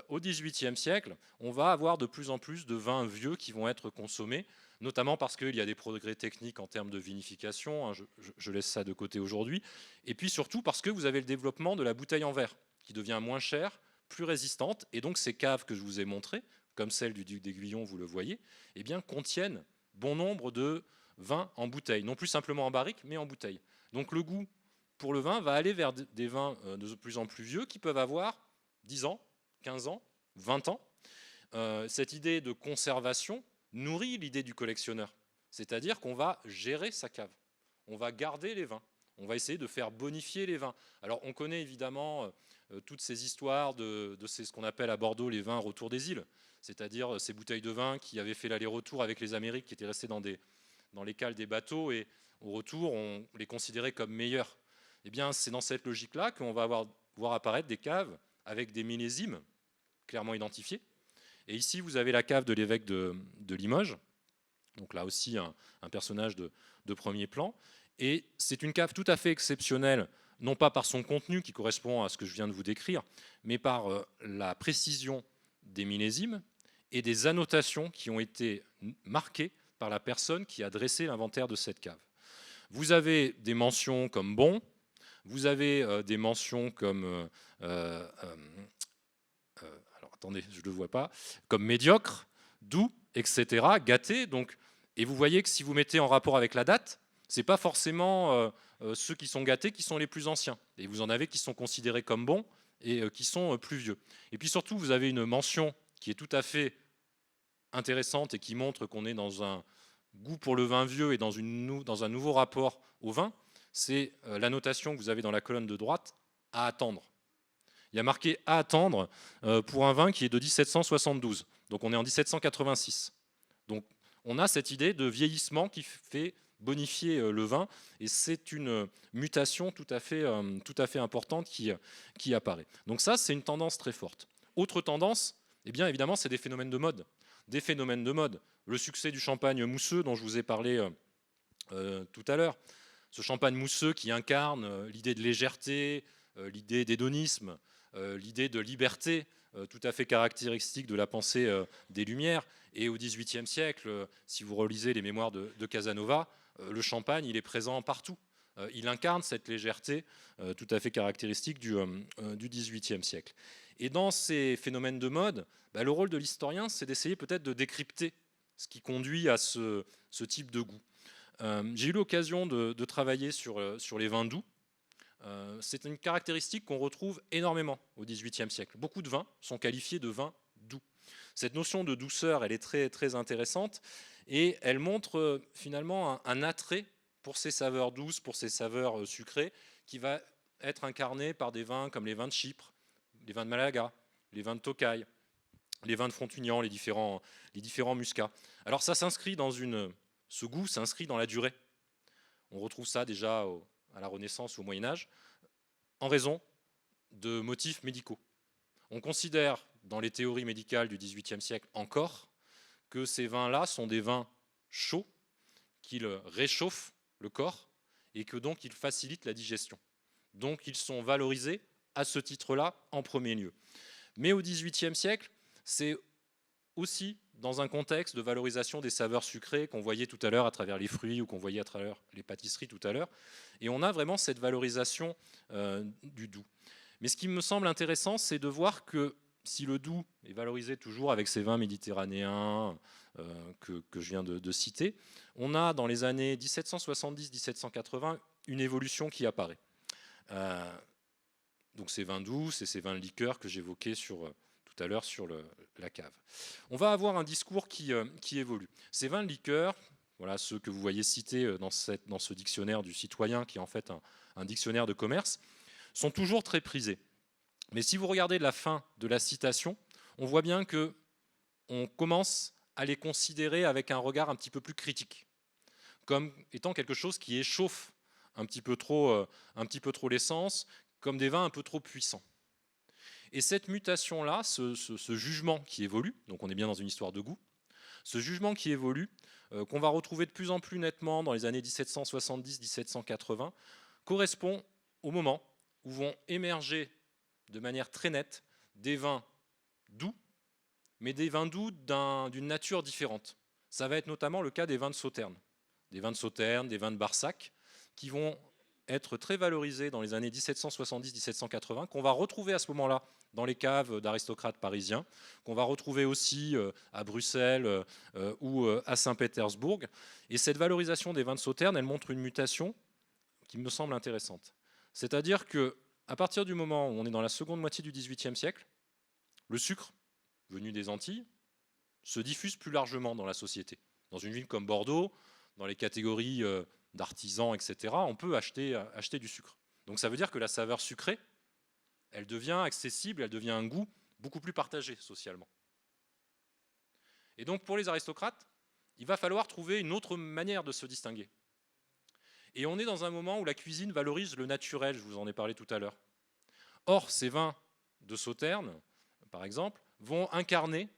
Au XVIIIe siècle, on va avoir de plus en plus de vins vieux qui vont être consommés, notamment parce qu'il y a des progrès techniques en termes de vinification, hein, je laisse ça de côté aujourd'hui, et puis surtout parce que vous avez le développement de la bouteille en verre, qui devient moins chère, plus résistante, et donc ces caves que je vous ai montrées, comme celle du duc d'Aiguillon, vous le voyez, eh bien, contiennent bon nombre de vins en bouteille, non plus simplement en barrique, mais en bouteille. Donc le goût pour le vin va aller vers des vins de plus en plus vieux qui peuvent avoir 10 ans, 15 ans, 20 ans. Cette idée de conservation nourrit l'idée du collectionneur. C'est-à-dire qu'on va gérer sa cave. On va garder les vins. On va essayer de faire bonifier les vins. Alors on connaît évidemment toutes ces histoires de ce qu'on appelle à Bordeaux les vins retour des îles. C'est-à-dire ces bouteilles de vin qui avaient fait l'aller-retour avec les Amériques, qui étaient restées dans les cales des bateaux, et au retour, on les considérait comme meilleurs. Eh bien, c'est dans cette logique-là qu'on va voir apparaître des caves avec des millésimes clairement identifiés. Et ici, vous avez la cave de l'évêque de Limoges. Donc là aussi, un personnage de premier plan. Et c'est une cave tout à fait exceptionnelle, non pas par son contenu qui correspond à ce que je viens de vous décrire, mais par la précision des millésimes et des annotations qui ont été marquées par la personne qui a dressé l'inventaire de cette cave. Vous avez des mentions comme bon, vous avez des mentions comme... alors attendez, je ne le vois pas, comme médiocre, doux, etc., gâté. Donc, et vous voyez que si vous mettez en rapport avec la date, ce n'est pas forcément ceux qui sont gâtés qui sont les plus anciens. Et vous en avez qui sont considérés comme bons et qui sont plus vieux. Et puis surtout, vous avez une mention qui est tout à fait intéressante et qui montre qu'on est dans un goût pour le vin vieux et dans un nouveau rapport au vin. C'est la notation que vous avez dans la colonne de droite, à attendre. Il y a marqué à attendre pour un vin qui est de 1772. Donc on est en 1786. Donc on a cette idée de vieillissement qui fait bonifier le vin, et c'est une mutation tout à fait importante qui apparaît. Donc ça, c'est une tendance très forte. Autre tendance, eh bien évidemment, c'est des phénomènes de mode. Des phénomènes de mode. Le succès du champagne mousseux dont je vous ai parlé tout à l'heure. Ce champagne mousseux qui incarne l'idée de légèreté, l'idée d'hédonisme, l'idée de liberté, tout à fait caractéristique de la pensée des Lumières. Et au XVIIIe siècle, si vous relisez les mémoires de Casanova, le champagne, il est présent partout. Il incarne cette légèreté tout à fait caractéristique du XVIIIe siècle. Et dans ces phénomènes de mode, le rôle de l'historien, c'est d'essayer peut-être de décrypter ce qui conduit à ce type de goût. J'ai eu l'occasion de travailler sur les vins doux. C'est une caractéristique qu'on retrouve énormément au XVIIIe siècle. Beaucoup de vins sont qualifiés de vins doux. Cette notion de douceur, elle est très, très intéressante et elle montre finalement un attrait pour ces saveurs douces, pour ces saveurs sucrées, qui va être incarné par des vins comme les vins de Chypre, les vins de Malaga, les vins de Tokai, les vins de Frontignan, les différents muscats. Alors ça s'inscrit ce goût s'inscrit dans la durée. On retrouve ça déjà à la Renaissance ou au Moyen-Âge, en raison de motifs médicaux. On considère, dans les théories médicales du XVIIIe siècle encore, que ces vins-là sont des vins chauds, qu'ils réchauffent le corps et que donc ils facilitent la digestion. Donc ils sont valorisés à ce titre-là en premier lieu. Mais au XVIIIe siècle, c'est aussi dans un contexte de valorisation des saveurs sucrées qu'on voyait tout à l'heure à travers les fruits ou qu'on voyait à travers les pâtisseries tout à l'heure. Et on a vraiment cette valorisation du doux. Mais ce qui me semble intéressant, c'est de voir que si le doux est valorisé toujours avec ces vins méditerranéens que je viens de citer, on a dans les années 1770-1780 une évolution qui apparaît. Donc ces vins doux, c'est ces vins de liqueur que j'évoquais tout à l'heure sur la cave. On va avoir un discours qui évolue. Ces vins de liqueur, voilà ceux que vous voyez cités dans ce dictionnaire du citoyen, qui est en fait un dictionnaire de commerce, sont toujours très prisés. Mais si vous regardez la fin de la citation, on voit bien qu'on commence à les considérer avec un regard un petit peu plus critique, comme étant quelque chose qui échauffe un petit peu trop l'essence, comme des vins un peu trop puissants. Et cette mutation-là, ce jugement qui évolue, donc on est bien dans une histoire de goût, ce jugement qui évolue, qu'on va retrouver de plus en plus nettement dans les années 1770-1780, correspond au moment où vont émerger de manière très nette des vins doux, mais des vins doux d'une nature différente. Ça va être notamment le cas des vins de Sauternes. Des vins de Sauternes, des vins de Barsac, qui vont être très valorisés dans les années 1770-1780, qu'on va retrouver à ce moment-là dans les caves d'aristocrates parisiens, qu'on va retrouver aussi à Bruxelles ou à Saint-Pétersbourg. Et cette valorisation des vins de Sauternes, elle montre une mutation qui me semble intéressante. C'est-à-dire qu'à partir du moment où on est dans la seconde moitié du XVIIIe siècle, le sucre, venu des Antilles, se diffuse plus largement dans la société. Dans une ville comme Bordeaux, dans les catégories d'artisans, etc., on peut acheter du sucre. Donc ça veut dire que la saveur sucrée, elle devient accessible, elle devient un goût beaucoup plus partagé socialement. Et donc pour les aristocrates, il va falloir trouver une autre manière de se distinguer. Et on est dans un moment où la cuisine valorise le naturel, je vous en ai parlé tout à l'heure. Or, ces vins de Sauternes, par exemple, vont incarner,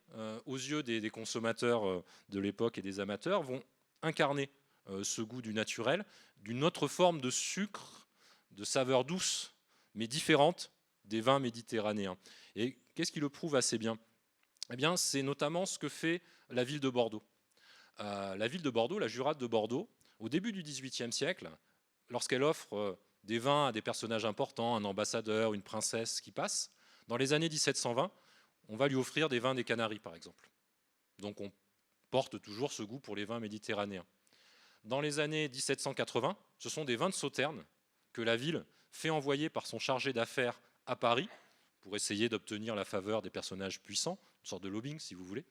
aux yeux des consommateurs de l'époque et des amateurs, vont incarner ce goût du naturel, d'une autre forme de sucre, de saveur douce, mais différente des vins méditerranéens. Et qu'est-ce qui le prouve assez bien ? Eh bien, c'est notamment ce que fait la ville de Bordeaux. La ville de Bordeaux, la Jurade de Bordeaux, au début du XVIIIe siècle, lorsqu'elle offre des vins à des personnages importants, un ambassadeur, une princesse qui passe, dans les années 1720, on va lui offrir des vins des Canaries, par exemple. Donc on porte toujours ce goût pour les vins méditerranéens. Dans les années 1780, ce sont des vins de Sauternes que la ville fait envoyer par son chargé d'affaires à Paris pour essayer d'obtenir la faveur des personnages puissants, une sorte de lobbying si vous voulez.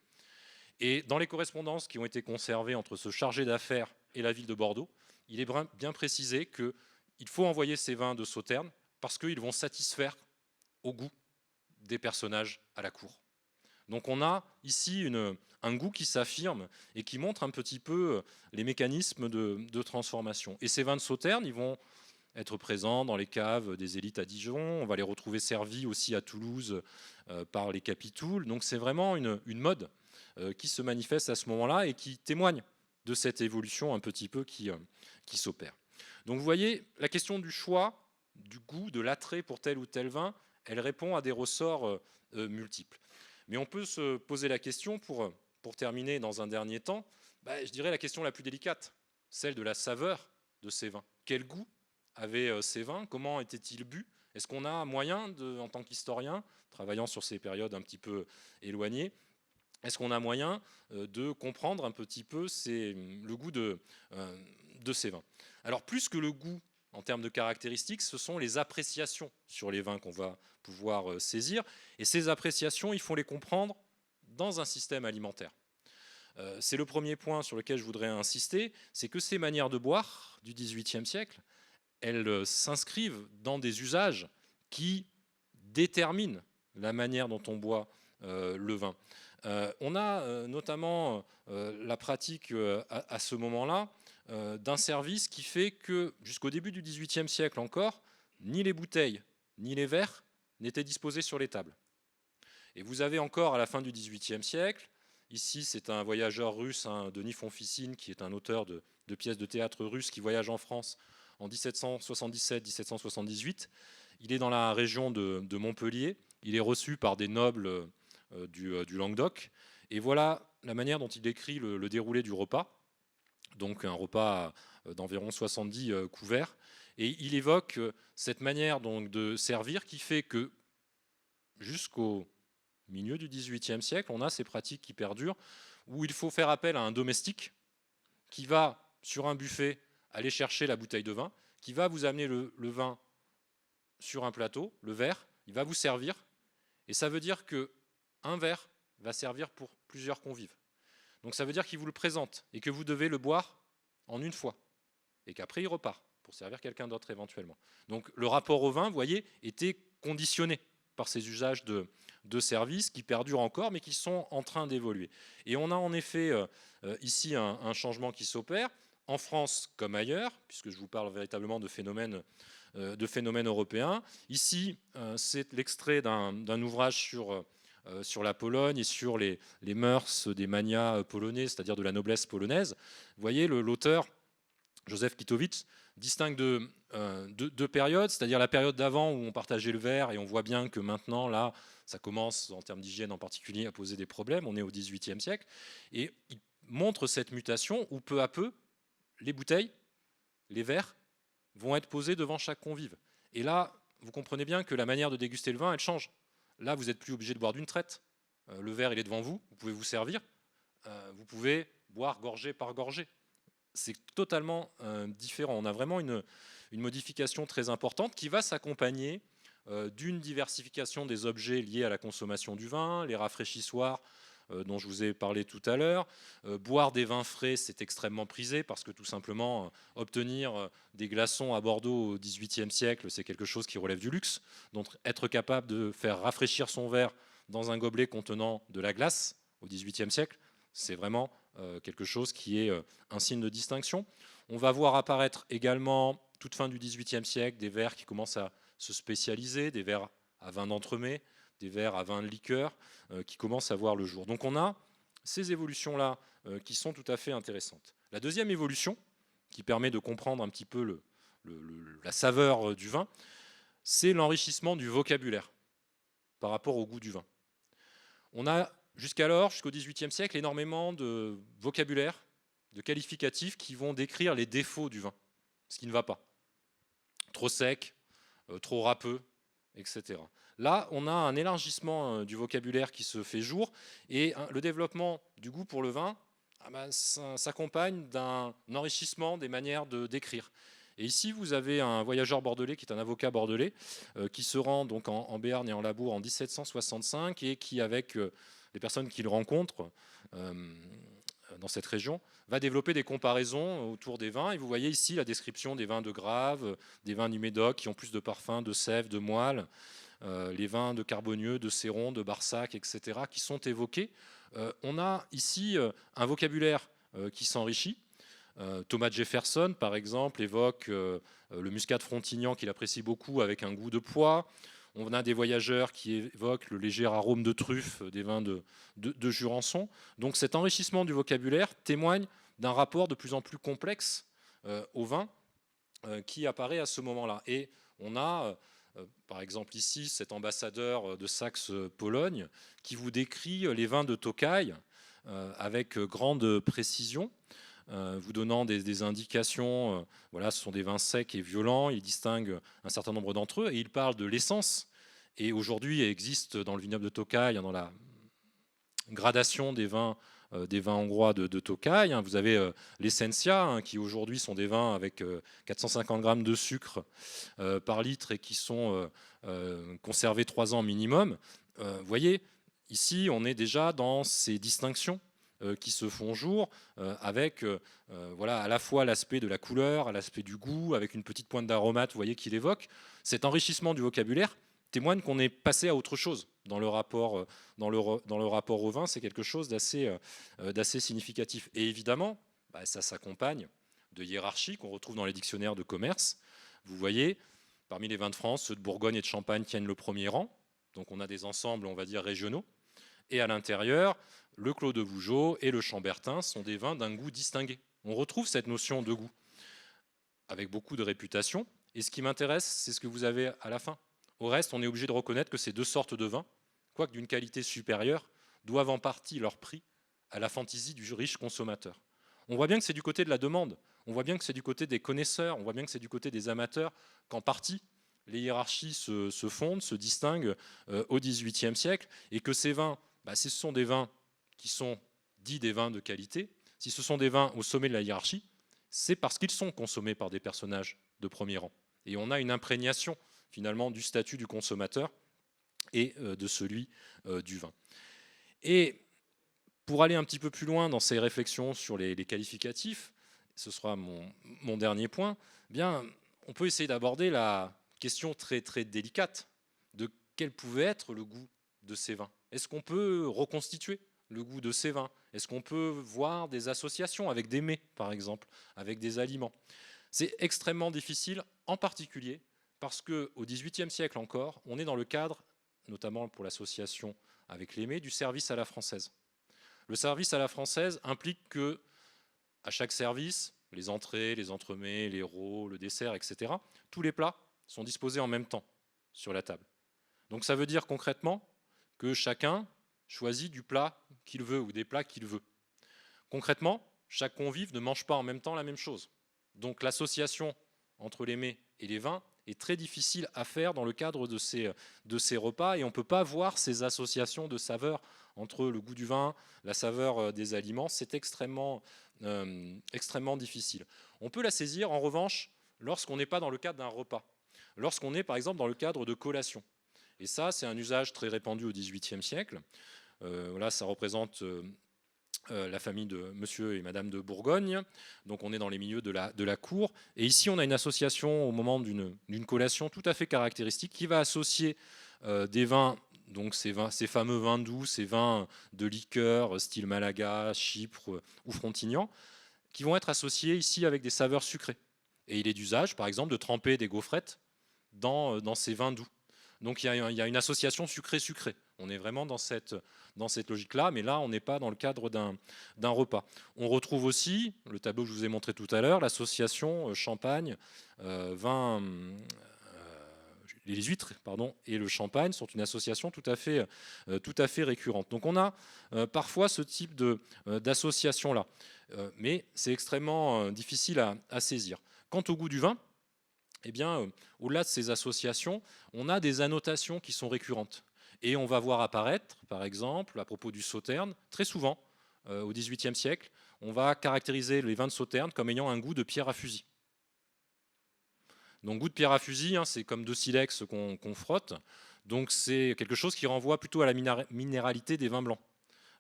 Et dans les correspondances qui ont été conservées entre ce chargé d'affaires et la ville de Bordeaux, il est bien précisé qu'il faut envoyer ces vins de Sauternes parce qu'ils vont satisfaire au goût des personnages à la cour. Donc on a ici un goût qui s'affirme et qui montre un petit peu les mécanismes de transformation. Et ces vins de Sauternes, ils vont être présents dans les caves des élites à Dijon, on va les retrouver servis aussi à Toulouse par les capitouls. Donc c'est vraiment une mode qui se manifeste à ce moment-là et qui témoigne de cette évolution un petit peu qui s'opère. Donc vous voyez, la question du choix, du goût, de l'attrait pour tel ou tel vin, elle répond à des ressorts multiples. Mais on peut se poser la question, pour terminer dans un dernier temps, je dirais la question la plus délicate, celle de la saveur de ces vins. Quel goût avaient ces vins? Comment étaient-ils bu? Est-ce qu'on a moyen, en tant qu'historien, travaillant sur ces périodes un petit peu éloignées, est-ce qu'on a moyen de comprendre un petit peu le goût de ces vins? Alors plus que le goût en termes de caractéristiques, ce sont les appréciations sur les vins qu'on va pouvoir saisir. Et ces appréciations, il faut les comprendre dans un système alimentaire. C'est le premier point sur lequel je voudrais insister, c'est que ces manières de boire du XVIIIe siècle, elles s'inscrivent dans des usages qui déterminent la manière dont on boit le vin. On a notamment la pratique à ce moment-là d'un service qui fait que jusqu'au début du XVIIIe siècle encore, ni les bouteilles ni les verres n'étaient disposés sur les tables. Et vous avez encore à la fin du XVIIIe siècle, ici c'est un voyageur russe, Denis Fonficine, qui est un auteur de pièces de théâtre russes qui voyage en France en 1777-1778. Il est dans la région de Montpellier, il est reçu par des nobles du Languedoc, et voilà la manière dont il décrit le déroulé du repas. Donc un repas d'environ 70 couverts, et il évoque cette manière donc de servir qui fait que jusqu'au milieu du XVIIIe siècle, on a ces pratiques qui perdurent, où il faut faire appel à un domestique qui va, sur un buffet, aller chercher la bouteille de vin, qui va vous amener le vin sur un plateau, le verre, il va vous servir, et ça veut dire qu'un verre va servir pour plusieurs convives. Donc ça veut dire qu'il vous le présente et que vous devez le boire en une fois et qu'après il repart pour servir quelqu'un d'autre éventuellement. Donc le rapport au vin, vous voyez, était conditionné par ces usages de service qui perdurent encore mais qui sont en train d'évoluer. Et on a en effet ici un changement qui s'opère en France comme ailleurs, puisque je vous parle véritablement de phénomènes européens. Ici, c'est l'extrait d'un ouvrage sur la Pologne et sur les mœurs des magnats polonais, c'est-à-dire de la noblesse polonaise. Vous voyez, l'auteur, Józef Kitowicz, distingue deux périodes, c'est-à-dire la période d'avant où on partageait le verre, et on voit bien que maintenant, là, ça commence, en termes d'hygiène en particulier, à poser des problèmes. On est au XVIIIe siècle. Et il montre cette mutation où, peu à peu, les bouteilles, les verres, vont être posés devant chaque convive. Et là, vous comprenez bien que la manière de déguster le vin, elle change. Là, vous n'êtes plus obligé de boire d'une traite. Le verre, il est devant vous, vous pouvez vous servir. Vous pouvez boire gorgée par gorgée. C'est totalement différent. On a vraiment une modification très importante qui va s'accompagner d'une diversification des objets liés à la consommation du vin, les rafraîchissoirs dont je vous ai parlé tout à l'heure. Boire des vins frais, c'est extrêmement prisé parce que tout simplement, obtenir des glaçons à Bordeaux au XVIIIe siècle, c'est quelque chose qui relève du luxe. Donc être capable de faire rafraîchir son verre dans un gobelet contenant de la glace au XVIIIe siècle, c'est vraiment quelque chose qui est un signe de distinction. On va voir apparaître également, toute fin du XVIIIe siècle, des verres qui commencent à se spécialiser, des verres à vin d'entremets, des verres à vin de liqueur qui commencent à voir le jour. Donc on a ces évolutions-là qui sont tout à fait intéressantes. La deuxième évolution, qui permet de comprendre un petit peu la saveur du vin, c'est l'enrichissement du vocabulaire par rapport au goût du vin. On a jusqu'alors, jusqu'au XVIIIe siècle, énormément de vocabulaire, de qualificatifs qui vont décrire les défauts du vin, ce qui ne va pas. Trop sec, trop râpeux, etc. Là, on a un élargissement du vocabulaire qui se fait jour, et le développement du goût pour le vin s'accompagne d'un enrichissement des manières de décrire. Et ici, vous avez un voyageur bordelais qui est un avocat bordelais qui se rend donc en Béarn et en Labourd en 1765 et qui, avec les personnes qu'il rencontre dans cette région, va développer des comparaisons autour des vins. Et vous voyez ici la description des vins de Grave, des vins du Médoc qui ont plus de parfum, de sève, de moelle, les vins de Carbonieux, de Céron, de Barsac, etc., qui sont évoqués. On a ici un vocabulaire qui s'enrichit. Thomas Jefferson, par exemple, évoque le muscat de Frontignan qu'il apprécie beaucoup avec un goût de pois. On a des voyageurs qui évoquent le léger arôme de truffe des vins de Jurançon. Donc cet enrichissement du vocabulaire témoigne d'un rapport de plus en plus complexe au vin qui apparaît à ce moment-là. Et on a, par exemple ici, cet ambassadeur de Saxe-Pologne qui vous décrit les vins de Tokaï avec grande précision. Vous donnant des indications, voilà, ce sont des vins secs et violents, il distingue un certain nombre d'entre eux, et il parle de l'essence. Et aujourd'hui, il existe dans le vignoble de Tokaï, dans la gradation des vins hongrois de Tokaï, vous avez l'Essentia, qui aujourd'hui sont des vins avec 450 grammes de sucre par litre et qui sont conservés 3 ans minimum. Vous voyez, ici, on est déjà dans ces distinctions qui se font jour avec voilà, à la fois l'aspect de la couleur, l'aspect du goût, avec une petite pointe d'aromate, vous voyez, qu'il évoque. Cet enrichissement du vocabulaire témoigne qu'on est passé à autre chose dans le rapport, dans le rapport au vin. C'est quelque chose d'assez significatif. Et évidemment, ça s'accompagne de hiérarchies qu'on retrouve dans les dictionnaires de commerce. Vous voyez, parmi les vins de France, ceux de Bourgogne et de Champagne tiennent le premier rang. Donc on a des ensembles, on va dire, régionaux. Et à l'intérieur, le Clos de Vougeot et le Chambertin sont des vins d'un goût distingué. On retrouve cette notion de goût avec beaucoup de réputation. Et ce qui m'intéresse, c'est ce que vous avez à la fin. Au reste, on est obligé de reconnaître que ces deux sortes de vins, quoique d'une qualité supérieure, doivent en partie leur prix à la fantaisie du riche consommateur. On voit bien que c'est du côté de la demande, on voit bien que c'est du côté des connaisseurs, on voit bien que c'est du côté des amateurs qu'en partie les hiérarchies se fondent, se distinguent au XVIIIe siècle, et que ces vins, ce sont des vins qui sont dits des vins de qualité. Si ce sont des vins au sommet de la hiérarchie, c'est parce qu'ils sont consommés par des personnages de premier rang. Et on a une imprégnation finalement du statut du consommateur et de celui du vin. Et pour aller un petit peu plus loin dans ces réflexions sur les qualificatifs, ce sera mon dernier point, bien, on peut essayer d'aborder la question très, très délicate de quel pouvait être le goût de ces vins. Est-ce qu'on peut reconstituer le goût de ces vins? Est-ce qu'on peut voir des associations avec des mets, par exemple, avec des aliments? C'est extrêmement difficile, en particulier parce qu'au XVIIIe siècle encore, on est dans le cadre, notamment pour l'association avec les mets, du service à la française. Le service à la française implique que, à chaque service, les entrées, les entremets, les rots, le dessert, etc., tous les plats sont disposés en même temps sur la table. Donc ça veut dire concrètement que chacun choisit du plat qu'il veut ou des plats qu'il veut. Concrètement, chaque convive ne mange pas en même temps la même chose. Donc l'association entre les mets et les vins est très difficile à faire dans le cadre de ces repas, et on ne peut pas voir ces associations de saveurs entre le goût du vin, la saveur des aliments. C'est extrêmement difficile. On peut la saisir en revanche lorsqu'on n'est pas dans le cadre d'un repas, lorsqu'on est par exemple dans le cadre de collations. Et ça, c'est un usage très répandu au XVIIIe siècle. Là, ça représente la famille de monsieur et madame de Bourgogne. Donc on est dans les milieux de la cour. Et ici, on a une association au moment d'une collation tout à fait caractéristique qui va associer des vins, donc ces fameux vins doux, ces vins de liqueur, style Malaga, Chypre ou Frontignan, qui vont être associés ici avec des saveurs sucrées. Et il est d'usage, par exemple, de tremper des gaufrettes dans ces vins doux. Donc il y a une association sucré-sucré. On est vraiment dans cette logique-là, mais là, on n'est pas dans le cadre d'un repas. On retrouve aussi, le tableau que je vous ai montré tout à l'heure, l'association champagne, vin, les huîtres, pardon, et le champagne sont une association tout à fait récurrente. Donc on a parfois ce type d'association-là, mais c'est extrêmement difficile à saisir. Quant au goût du vin, eh bien, au-delà de ces associations, on a des annotations qui sont récurrentes. Et on va voir apparaître, par exemple, à propos du sauterne, très souvent, au XVIIIe siècle, on va caractériser les vins de sauterne comme ayant un goût de pierre à fusil. Donc goût de pierre à fusil, hein, c'est comme de silex qu'on frotte. Donc c'est quelque chose qui renvoie plutôt à la minéralité des vins blancs.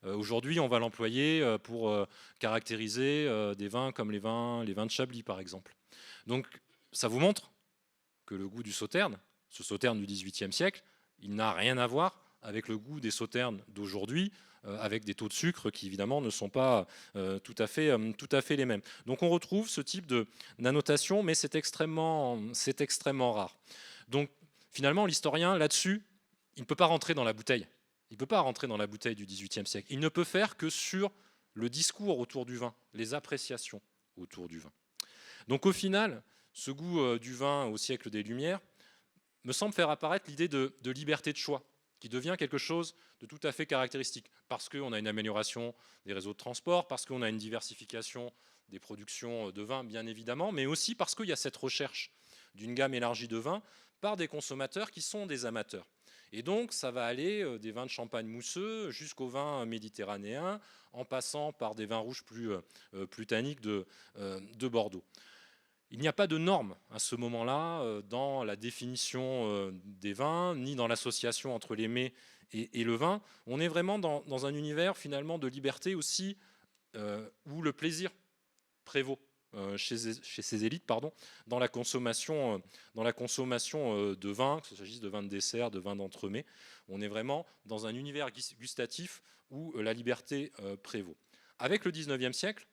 Aujourd'hui, on va l'employer pour caractériser des vins comme les vins de Chablis, par exemple. Donc ça vous montre que le goût du sauterne, ce sauterne du XVIIIe siècle, il n'a rien à voir avec le goût des sauternes d'aujourd'hui, avec des taux de sucre qui évidemment ne sont pas tout à fait les mêmes. Donc on retrouve ce type d'annotation, mais c'est extrêmement rare. Donc finalement, l'historien, là-dessus, il ne peut pas rentrer dans la bouteille. Il ne peut pas rentrer dans la bouteille du XVIIIe siècle. Il ne peut faire que sur le discours autour du vin, les appréciations autour du vin. Donc au final, ce goût du vin au siècle des Lumières me semble faire apparaître l'idée de liberté de choix, qui devient quelque chose de tout à fait caractéristique, parce qu'on a une amélioration des réseaux de transport, parce qu'on a une diversification des productions de vin, bien évidemment, mais aussi parce qu'il y a cette recherche d'une gamme élargie de vins par des consommateurs qui sont des amateurs. Et donc, ça va aller des vins de champagne mousseux jusqu'aux vins méditerranéens, en passant par des vins rouges plus tanniques de Bordeaux. Il n'y a pas de normes à ce moment-là dans la définition des vins, ni dans l'association entre les mets et le vin. On est vraiment dans un univers finalement de liberté aussi, où le plaisir prévaut chez ces élites, dans la consommation de vin, que ce s'agisse de vin de dessert, de vin d'entremets. On est vraiment dans un univers gustatif où la liberté prévaut. Avec le 19e siècle,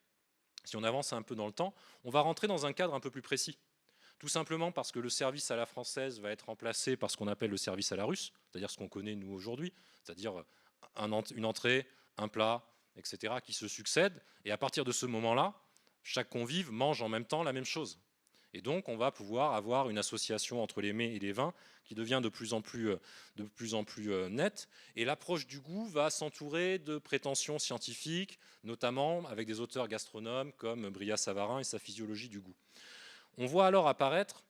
si on avance un peu dans le temps, on va rentrer dans un cadre un peu plus précis. Tout simplement parce que le service à la française va être remplacé par ce qu'on appelle le service à la russe, c'est-à-dire ce qu'on connaît nous aujourd'hui, c'est-à-dire une entrée, un plat, etc., qui se succèdent. Et à partir de ce moment-là, chaque convive mange en même temps la même chose. Et donc, on va pouvoir avoir une association entre les mets et les vins qui devient de plus en plus nette. Et l'approche du goût va s'entourer de prétentions scientifiques, notamment avec des auteurs gastronomes comme Brillat-Savarin et sa physiologie du goût. On voit alors apparaître,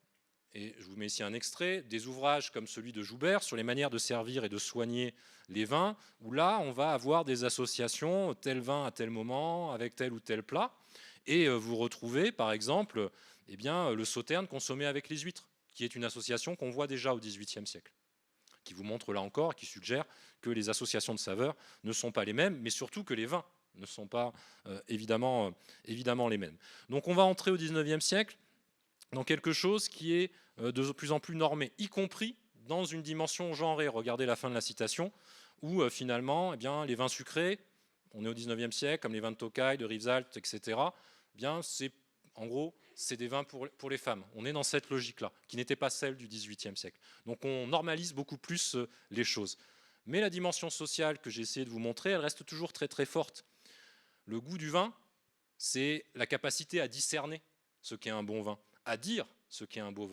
et je vous mets ici un extrait, des ouvrages comme celui de Joubert sur les manières de servir et de soigner les vins, où là, on va avoir des associations, tel vin à tel moment, avec tel ou tel plat. Et vous retrouvez, par exemple, le sauterne consommé avec les huîtres, qui est une association qu'on voit déjà au XVIIIe siècle, qui vous montre là encore, qui suggère que les associations de saveurs ne sont pas les mêmes, mais surtout que les vins ne sont pas évidemment les mêmes. Donc on va entrer au XIXe siècle dans quelque chose qui est de plus en plus normé, y compris dans une dimension genrée. Regardez la fin de la citation, où finalement, les vins sucrés, on est au XIXe siècle, comme les vins de Tokai, de Rivesaltes, etc., en gros, c'est des vins pour les femmes. On est dans cette logique-là, qui n'était pas celle du XVIIIe siècle. Donc on normalise beaucoup plus les choses. Mais la dimension sociale que j'ai essayé de vous montrer, elle reste toujours très très forte. Le goût du vin, c'est la capacité à discerner ce qu'est un bon vin, à dire ce qu'est un bon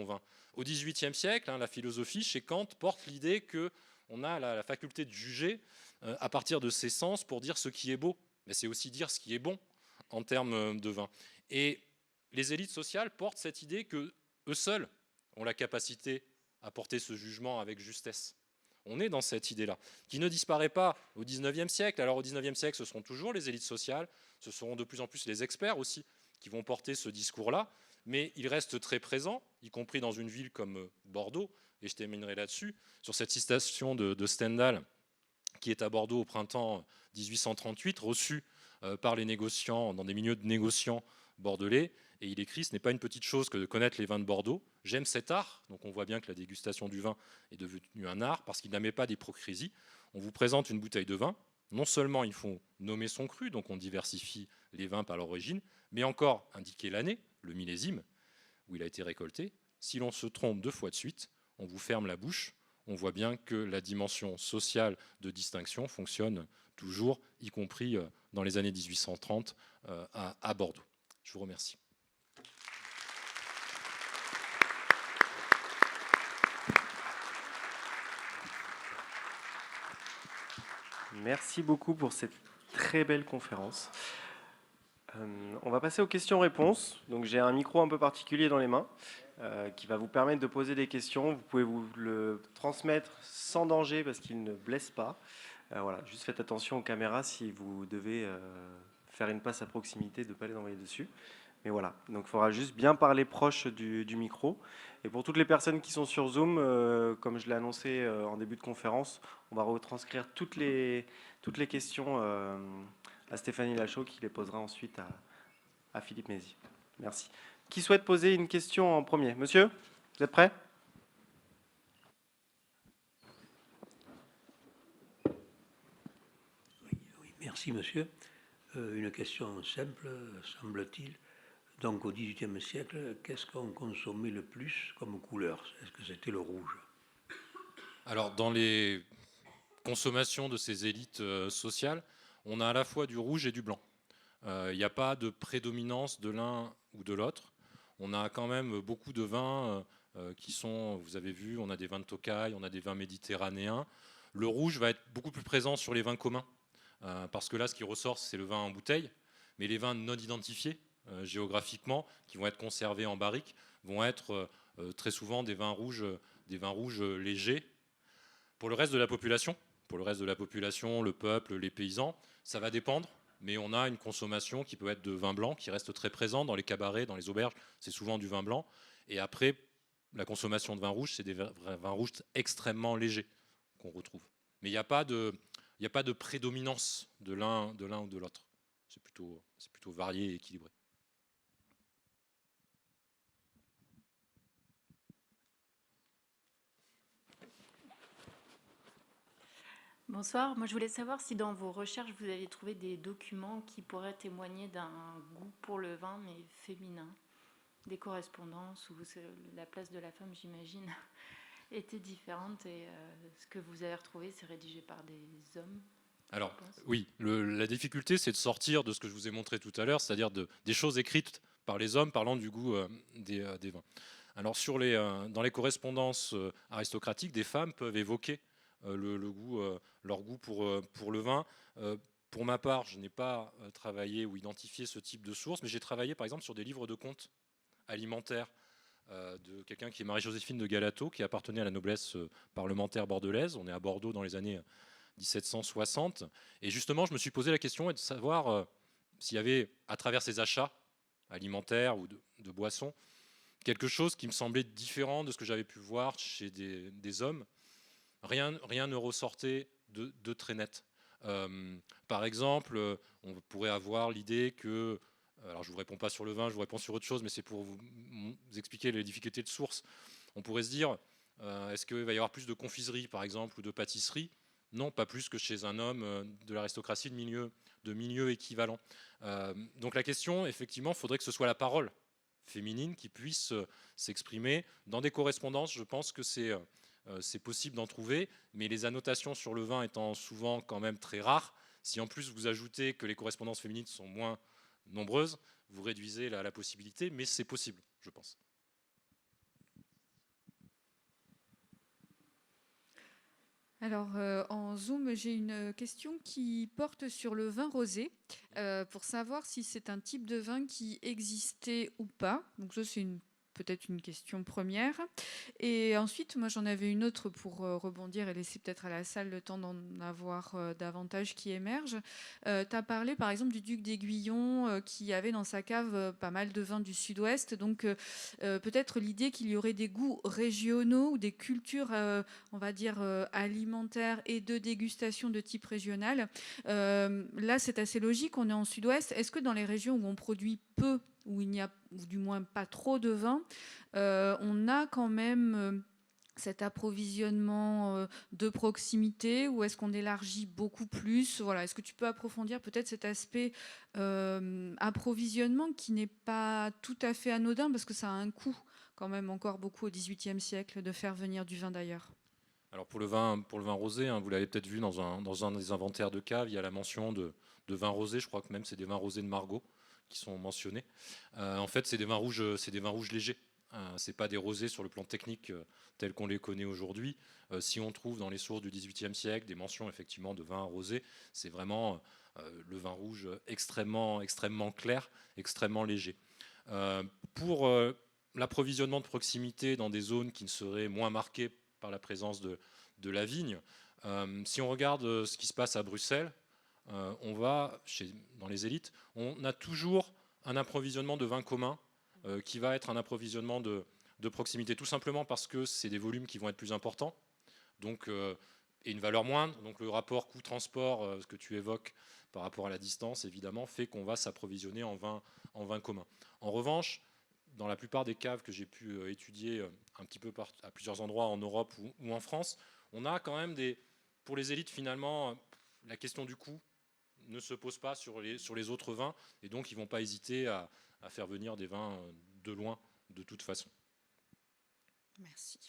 vin. Au XVIIIe siècle, la philosophie, chez Kant, porte l'idée qu'on a la faculté de juger à partir de ses sens pour dire ce qui est beau. Mais c'est aussi dire ce qui est bon en termes de vin. Et les élites sociales portent cette idée qu'eux seuls ont la capacité à porter ce jugement avec justesse. On est dans cette idée-là, qui ne disparaît pas au XIXe siècle. Alors au XIXe siècle, ce seront toujours les élites sociales, ce seront de plus en plus les experts aussi qui vont porter ce discours-là, mais il reste très présent, y compris dans une ville comme Bordeaux, et je terminerai là-dessus, sur cette citation de Stendhal, qui est à Bordeaux au printemps 1838, reçu par les négociants, dans des milieux de négociants bordelais, et il écrit « Ce n'est pas une petite chose que de connaître les vins de Bordeaux. J'aime cet art ». Donc on voit bien que la dégustation du vin est devenue un art, parce qu'il n'aimait pas d'hypocrisie. On vous présente une bouteille de vin. Non seulement il faut nommer son cru, donc on diversifie les vins par l'origine, mais encore indiquer l'année, le millésime, où il a été récolté. Si l'on se trompe 2 fois de suite, on vous ferme la bouche. On voit bien que la dimension sociale de distinction fonctionne toujours, y compris dans les années 1830 à Bordeaux. Je vous remercie. Merci beaucoup pour cette très belle conférence. On va passer aux questions-réponses. Donc j'ai un micro un peu particulier dans les mains qui va vous permettre de poser des questions. Vous pouvez vous le transmettre sans danger parce qu'il ne blesse pas. Voilà, juste faites attention aux caméras si vous devez faire une passe à proximité, de ne pas les envoyer dessus. Mais voilà, donc il faudra juste bien parler proche du micro. Et pour toutes les personnes qui sont sur Zoom, comme je l'ai annoncé en début de conférence, on va retranscrire toutes les questions à Stéphanie Lachaud qui les posera ensuite à Philippe Mézy. Merci. Qui souhaite poser une question en premier? Monsieur, vous êtes prêt? Oui, merci monsieur. Une question simple, semble-t-il. Donc au XVIIIe siècle, qu'est-ce qu'on consommait le plus comme couleur? Est-ce que c'était le rouge? Alors, dans les consommations de ces élites sociales, on a à la fois du rouge et du blanc. Il n'y a pas de prédominance de l'un ou de l'autre. On a quand même beaucoup de vins qui sont, vous avez vu, on a des vins de Tokai, on a des vins méditerranéens. Le rouge va être beaucoup plus présent sur les vins communs, parce que là, ce qui ressort, c'est le vin en bouteille, mais les vins non identifiés géographiquement, qui vont être conservés en barrique, vont être très souvent des vins rouges légers. Pour le reste de la population, le peuple, les paysans, ça va dépendre. Mais on a une consommation qui peut être de vin blanc, qui reste très présent dans les cabarets, dans les auberges, c'est souvent du vin blanc. Et après, la consommation de vin rouge, c'est des vins rouges extrêmement légers qu'on retrouve. Mais il n'y a pas de prédominance de l'un ou de l'autre. C'est plutôt varié et équilibré. Bonsoir, moi je voulais savoir si dans vos recherches vous avez trouvé des documents qui pourraient témoigner d'un goût pour le vin mais féminin, des correspondances où la place de la femme j'imagine était différente et ce que vous avez retrouvé c'est rédigé par des hommes. Alors oui, la difficulté c'est de sortir de ce que je vous ai montré tout à l'heure, c'est-à-dire des choses écrites par les hommes parlant du goût des vins. Alors dans les correspondances aristocratiques, des femmes peuvent évoquer leur goût pour le vin. Pour ma part, je n'ai pas travaillé ou identifié ce type de source, mais j'ai travaillé par exemple sur des livres de contes alimentaires de quelqu'un qui est Marie-Joséphine de Galateau, qui appartenait à la noblesse parlementaire bordelaise. On est à Bordeaux dans les années 1760. Et justement, je me suis posé la question de savoir s'il y avait, à travers ces achats alimentaires ou de boissons, quelque chose qui me semblait différent de ce que j'avais pu voir chez des hommes. Rien ne ressortait de très net. Par exemple, on pourrait avoir l'idée que, alors je ne vous réponds pas sur le vin, je vous réponds sur autre chose, mais c'est pour vous expliquer les difficultés de source. On pourrait se dire, est-ce qu'il va y avoir plus de confiserie, par exemple, ou de pâtisserie? Non, pas plus que chez un homme de l'aristocratie de milieu équivalent. Donc la question, effectivement, il faudrait que ce soit la parole féminine qui puisse s'exprimer. Dans des correspondances, je pense que c'est possible d'en trouver, mais les annotations sur le vin étant souvent quand même très rares, si en plus vous ajoutez que les correspondances féminines sont moins nombreuses, vous réduisez la possibilité, mais c'est possible, je pense. Alors, en Zoom, j'ai une question qui porte sur le vin rosé, pour savoir si c'est un type de vin qui existait ou pas. Donc ça, c'est peut-être une question première. Et ensuite, moi, j'en avais une autre pour rebondir et laisser peut-être à la salle le temps d'en avoir davantage qui émergent. Tu as parlé, par exemple, du duc d'Aiguillon qui avait dans sa cave pas mal de vins du sud-ouest. Donc, peut-être l'idée qu'il y aurait des goûts régionaux ou des cultures, on va dire, alimentaires et de dégustation de type régional. Là, c'est assez logique. On est en sud-ouest. Est-ce que dans les régions où on produit peu, où il n'y a ou du moins pas trop de vin, on a quand même cet approvisionnement de proximité, ou est-ce qu'on élargit beaucoup plus? Voilà, est-ce que tu peux approfondir peut-être cet aspect approvisionnement qui n'est pas tout à fait anodin, parce que ça a un coût quand même encore beaucoup au XVIIIe siècle de faire venir du vin d'ailleurs? Alors pour le vin rosé, hein, vous l'avez peut-être vu dans un des inventaires de cave, il y a la mention de vin rosé. Je crois que même c'est des vins rosés de Margaux qui sont mentionnés. En fait, c'est des vins rouges légers. C'est pas des rosés sur le plan technique tels qu'on les connaît aujourd'hui. Si on trouve dans les sources du XVIIIe siècle des mentions effectivement de vins rosés, c'est vraiment le vin rouge extrêmement clair, extrêmement léger. Pour l'approvisionnement de proximité dans des zones qui ne seraient moins marquées par la présence de la vigne, si on regarde ce qui se passe à Bruxelles, dans les élites, on a toujours un approvisionnement de vin commun qui va être un approvisionnement de proximité, tout simplement parce que c'est des volumes qui vont être plus importants, donc, et une valeur moindre. Donc le rapport coût-transport, ce que tu évoques par rapport à la distance, évidemment, fait qu'on va s'approvisionner en vin commun. En revanche, dans la plupart des caves que j'ai pu étudier un petit peu à plusieurs endroits en Europe ou en France, on a quand même pour les élites, finalement, la question du coût ne se pose pas sur les autres vins, et donc ils ne vont pas hésiter à faire venir des vins de loin, de toute façon. Merci.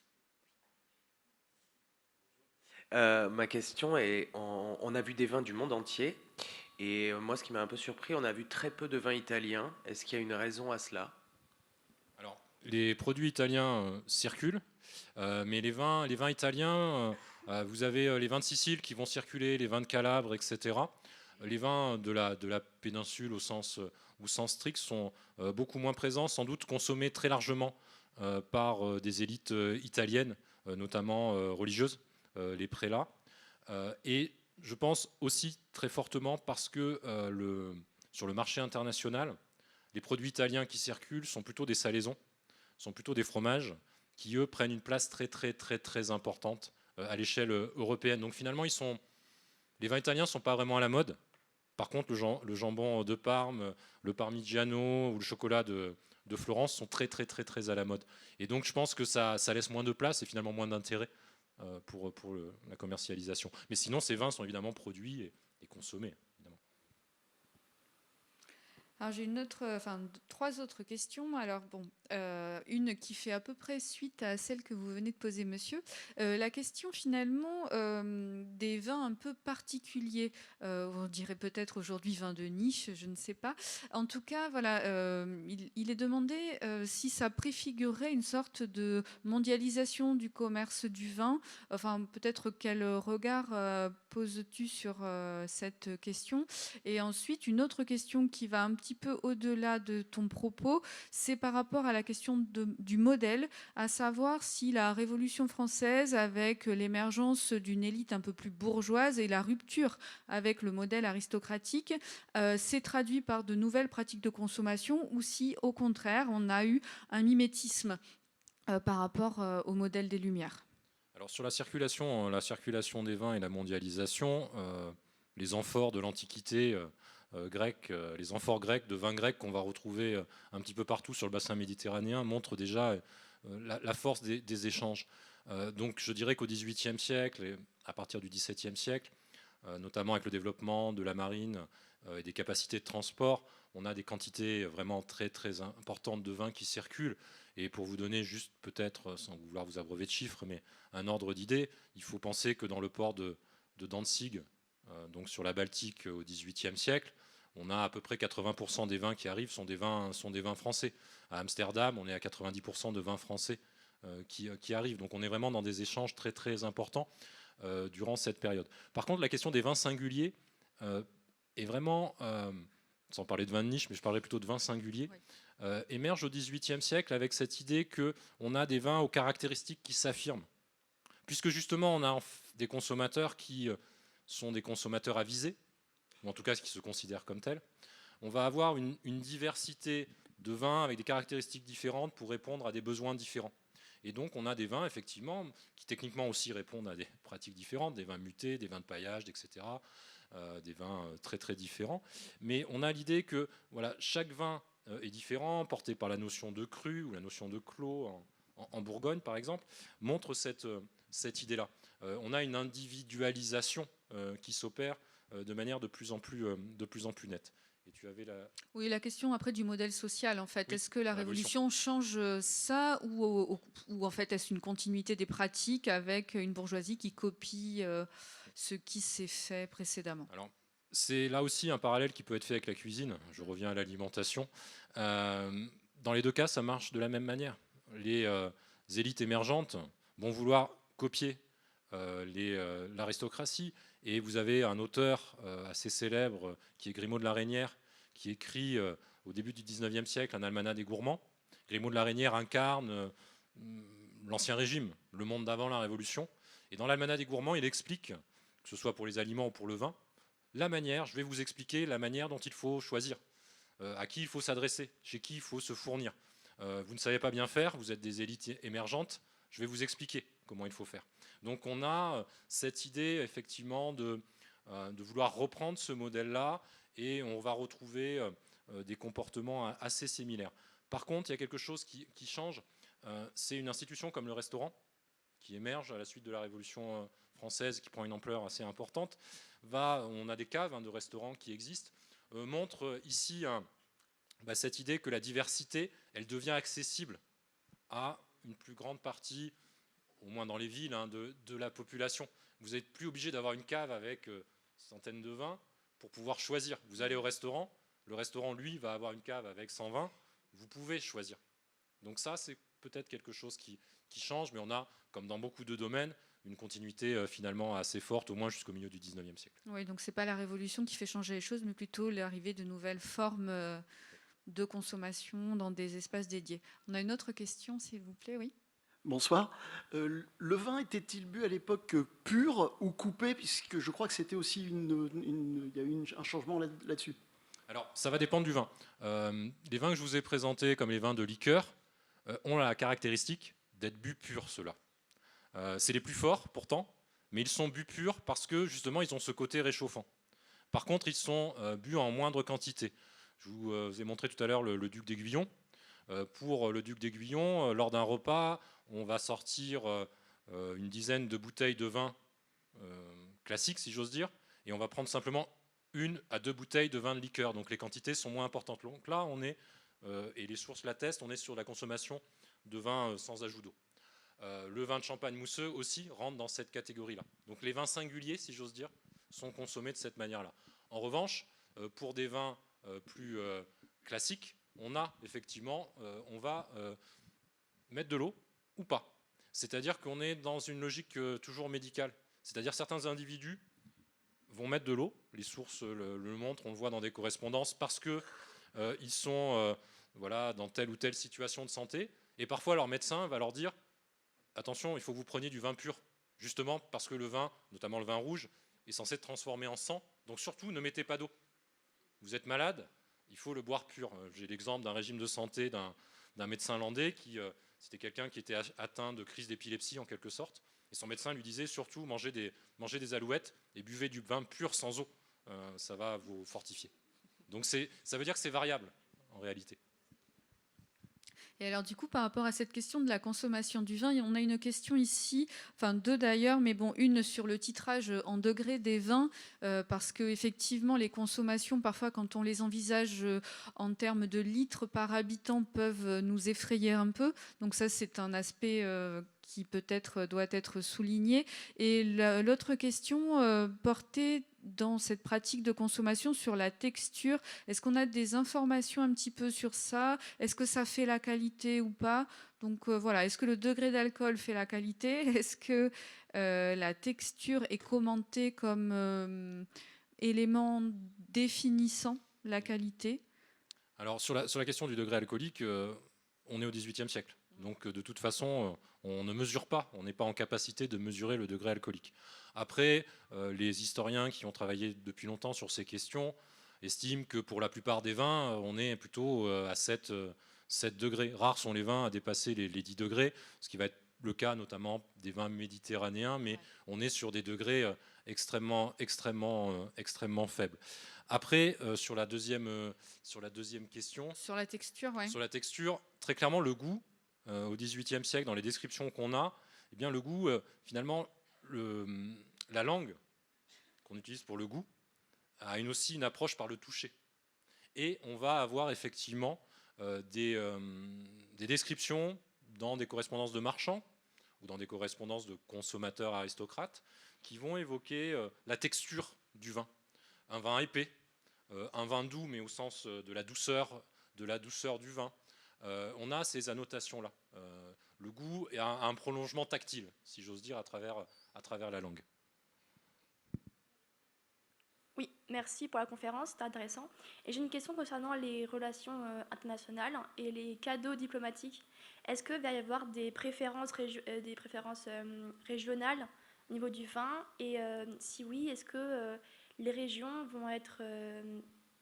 Ma question est, on a vu des vins du monde entier, et moi ce qui m'a un peu surpris, on a vu très peu de vins italiens. Est-ce qu'il y a une raison à cela? Alors, les produits italiens circulent, mais les vins italiens, vous avez les vins de Sicile qui vont circuler, les vins de Calabre, etc. Les vins de la péninsule au sens strict sont beaucoup moins présents, sans doute consommés très largement par des élites italiennes, notamment religieuses, les prélats. Et je pense aussi très fortement parce que sur le marché international, les produits italiens qui circulent sont plutôt des salaisons, sont plutôt des fromages qui, eux, prennent une place très, très, très, très importante à l'échelle européenne. Donc finalement, les vins italiens ne sont pas vraiment à la mode. Par contre, le jambon de Parme, le Parmigiano ou le chocolat de Florence sont très, très, très, très à la mode. Et donc, je pense que ça laisse moins de place et finalement moins d'intérêt pour la commercialisation. Mais sinon, ces vins sont évidemment produits et consommés. Alors j'ai trois autres questions. Alors une qui fait à peu près suite à celle que vous venez de poser, monsieur. La question finalement des vins un peu particuliers. On dirait peut-être aujourd'hui vin de niche, je ne sais pas. En tout cas, voilà, il est demandé si ça préfigurait une sorte de mondialisation du commerce du vin. Enfin, peut-être quel regard poses-tu sur cette question? Et ensuite, une autre question qui va un petit peu au-delà de ton propos, c'est par rapport à la question du modèle, à savoir si la Révolution française, avec l'émergence d'une élite un peu plus bourgeoise et la rupture avec le modèle aristocratique, s'est traduit par de nouvelles pratiques de consommation, ou si, au contraire, on a eu un mimétisme par rapport au modèle des Lumières. Alors sur la circulation des vins et la mondialisation, les amphores de l'Antiquité grecque, les amphores grecs de vins grecs qu'on va retrouver un petit peu partout sur le bassin méditerranéen montrent déjà la force des échanges. Donc je dirais qu'au XVIIIe siècle, et à partir du XVIIe siècle, notamment avec le développement de la marine et des capacités de transport, on a des quantités vraiment très très importantes de vins qui circulent. Et pour vous donner juste peut-être, sans vouloir vous abreuver de chiffres, mais un ordre d'idée, il faut penser que dans le port de Danzig, donc sur la Baltique au XVIIIe siècle, on a à peu près 80% des vins qui arrivent sont des vins français. À Amsterdam, on est à 90% de vins français qui arrivent. Donc on est vraiment dans des échanges très très importants durant cette période. Par contre, la question des vins singuliers est vraiment, sans parler de vins de niche, mais je parlerai plutôt de vins singuliers, émerge au XVIIIe siècle avec cette idée qu'on a des vins aux caractéristiques qui s'affirment. Puisque justement, on a des consommateurs qui sont des consommateurs avisés, ou en tout cas qui se considèrent comme tels. On va avoir une diversité de vins avec des caractéristiques différentes pour répondre à des besoins différents. Et donc on a des vins effectivement qui techniquement aussi répondent à des pratiques différentes, des vins mutés, des vins de paillage, etc., des vins très très différents. Mais on a l'idée que voilà, chaque vin est différent, porté par la notion de cru ou la notion de clos en Bourgogne par exemple, montre cette idée-là. On a une individualisation qui s'opère de manière de plus en plus nette. Et tu avais Oui, la question après du modèle social, en fait. Oui, est-ce que la Révolution change ça ou en fait est-ce une continuité des pratiques avec une bourgeoisie qui copie ce qui s'est fait précédemment? Alors, c'est là aussi un parallèle qui peut être fait avec la cuisine. Je reviens à l'alimentation. Dans les deux cas, ça marche de la même manière. Les élites émergentes vont vouloir copier l'aristocratie. Et vous avez un auteur assez célèbre qui est Grimaud de la Reynière, qui écrit au début du 19e siècle un almanach des gourmands. Grimaud de la Reynière incarne l'ancien régime, le monde d'avant la Révolution. Et dans l'almanach des gourmands, il explique, que ce soit pour les aliments ou pour le vin, je vais vous expliquer la manière dont il faut choisir, à qui il faut s'adresser, chez qui il faut se fournir. Vous ne savez pas bien faire, vous êtes des élites émergentes, je vais vous expliquer comment il faut faire. Donc on a cette idée effectivement de vouloir reprendre ce modèle-là, et on va retrouver des comportements assez similaires. Par contre, il y a quelque chose qui change, c'est une institution comme le restaurant, qui émerge à la suite de la Révolution française, qui prend une ampleur assez importante. On a des caves de restaurants qui existent, montre ici cette idée que la diversité, elle devient accessible à une plus grande partie, au moins dans les villes, de la population. Vous n'êtes plus obligé d'avoir une cave avec centaines de vins pour pouvoir choisir. Vous allez au restaurant, le restaurant, lui, va avoir une cave avec 100 vins, vous pouvez choisir. Donc ça, c'est peut-être quelque chose qui change, mais on a, comme dans beaucoup de domaines, une continuité finalement assez forte, au moins jusqu'au milieu du 19e siècle. Oui, donc ce n'est pas la révolution qui fait changer les choses, mais plutôt l'arrivée de nouvelles formes de consommation dans des espaces dédiés. On a une autre question, s'il vous plaît, oui. Bonsoir. Le vin était-il bu à l'époque pur ou coupé, puisque je crois que c'était aussi il y a eu un changement là-dessus. Alors, ça va dépendre du vin. Les vins que je vous ai présentés, comme les vins de liqueur, ont la caractéristique d'être bu pur, ceux-là. C'est les plus forts, pourtant, mais ils sont bu purs parce que, justement, ils ont ce côté réchauffant. Par contre, ils sont bu en moindre quantité. Je vous ai montré tout à l'heure le duc d'Aiguillon. Pour le duc d'Aiguillon, lors d'un repas, on va sortir une dizaine de bouteilles de vin classique, si j'ose dire, et on va prendre simplement 1 à 2 bouteilles de vin de liqueur. Donc les quantités sont moins importantes. Donc là, on est, et les sources l'attestent, on est sur la consommation de vin sans ajout d'eau. Le vin de champagne mousseux aussi rentre dans cette catégorie-là. Donc les vins singuliers, si j'ose dire, sont consommés de cette manière-là. En revanche, pour des vins plus classiques, on va mettre de l'eau ou pas. C'est-à-dire qu'on est dans une logique toujours médicale. C'est-à-dire certains individus vont mettre de l'eau, les sources le montrent, on le voit dans des correspondances, parce qu'ils sont dans telle ou telle situation de santé, et parfois leur médecin va leur dire attention, il faut que vous preniez du vin pur, justement parce que le vin, notamment le vin rouge, est censé être transformé en sang, donc surtout ne mettez pas d'eau. Vous êtes malade, il faut le boire pur. J'ai l'exemple d'un régime de santé d'un médecin landais c'était quelqu'un qui était atteint de crise d'épilepsie en quelque sorte, et son médecin lui disait surtout mangez des alouettes et buvez du vin pur sans eau, ça va vous fortifier. Donc ça veut dire que c'est variable en réalité. Et alors du coup, par rapport à cette question de la consommation du vin, on a une question ici, enfin 2 d'ailleurs, mais bon, une sur le titrage en degrés des vins, parce que effectivement les consommations, parfois quand on les envisage en termes de litres par habitant, peuvent nous effrayer un peu. Donc ça, c'est un aspect qui peut-être doit être souligné. Et l'autre question portait dans cette pratique de consommation sur la texture. Est-ce qu'on a des informations un petit peu sur ça? Est-ce que ça fait la qualité ou pas? Donc voilà, est-ce que le degré d'alcool fait la qualité? Est-ce que la texture est commentée comme élément définissant la qualité? Alors sur la question du degré alcoolique, on est au XVIIIe siècle. Donc de toute façon, on ne mesure pas, on n'est pas en capacité de mesurer le degré alcoolique. Après, les historiens qui ont travaillé depuis longtemps sur ces questions estiment que pour la plupart des vins, on est plutôt à 7 degrés. Rares sont les vins à dépasser les 10 degrés, ce qui va être le cas notamment des vins méditerranéens, mais on est sur des degrés extrêmement faibles. Après, sur la deuxième question... Sur la texture, oui. Sur la texture, très clairement, le goût, au XVIIIe siècle, dans les descriptions qu'on a, eh bien, le goût, finalement, la langue qu'on utilise pour le goût a aussi une approche par le toucher. Et on va avoir effectivement des descriptions dans des correspondances de marchands ou dans des correspondances de consommateurs aristocrates qui vont évoquer la texture du vin. Un vin épais, un vin doux, mais au sens de la douceur du vin. On a ces annotations-là. Le goût a un prolongement tactile, si j'ose dire, à à travers la langue. Oui, merci pour la conférence, c'était intéressant. Et j'ai une question concernant les relations internationales et les cadeaux diplomatiques. Est-ce qu'il va y avoir des préférences, régionales au niveau du vin? Et si oui, est-ce que les régions vont être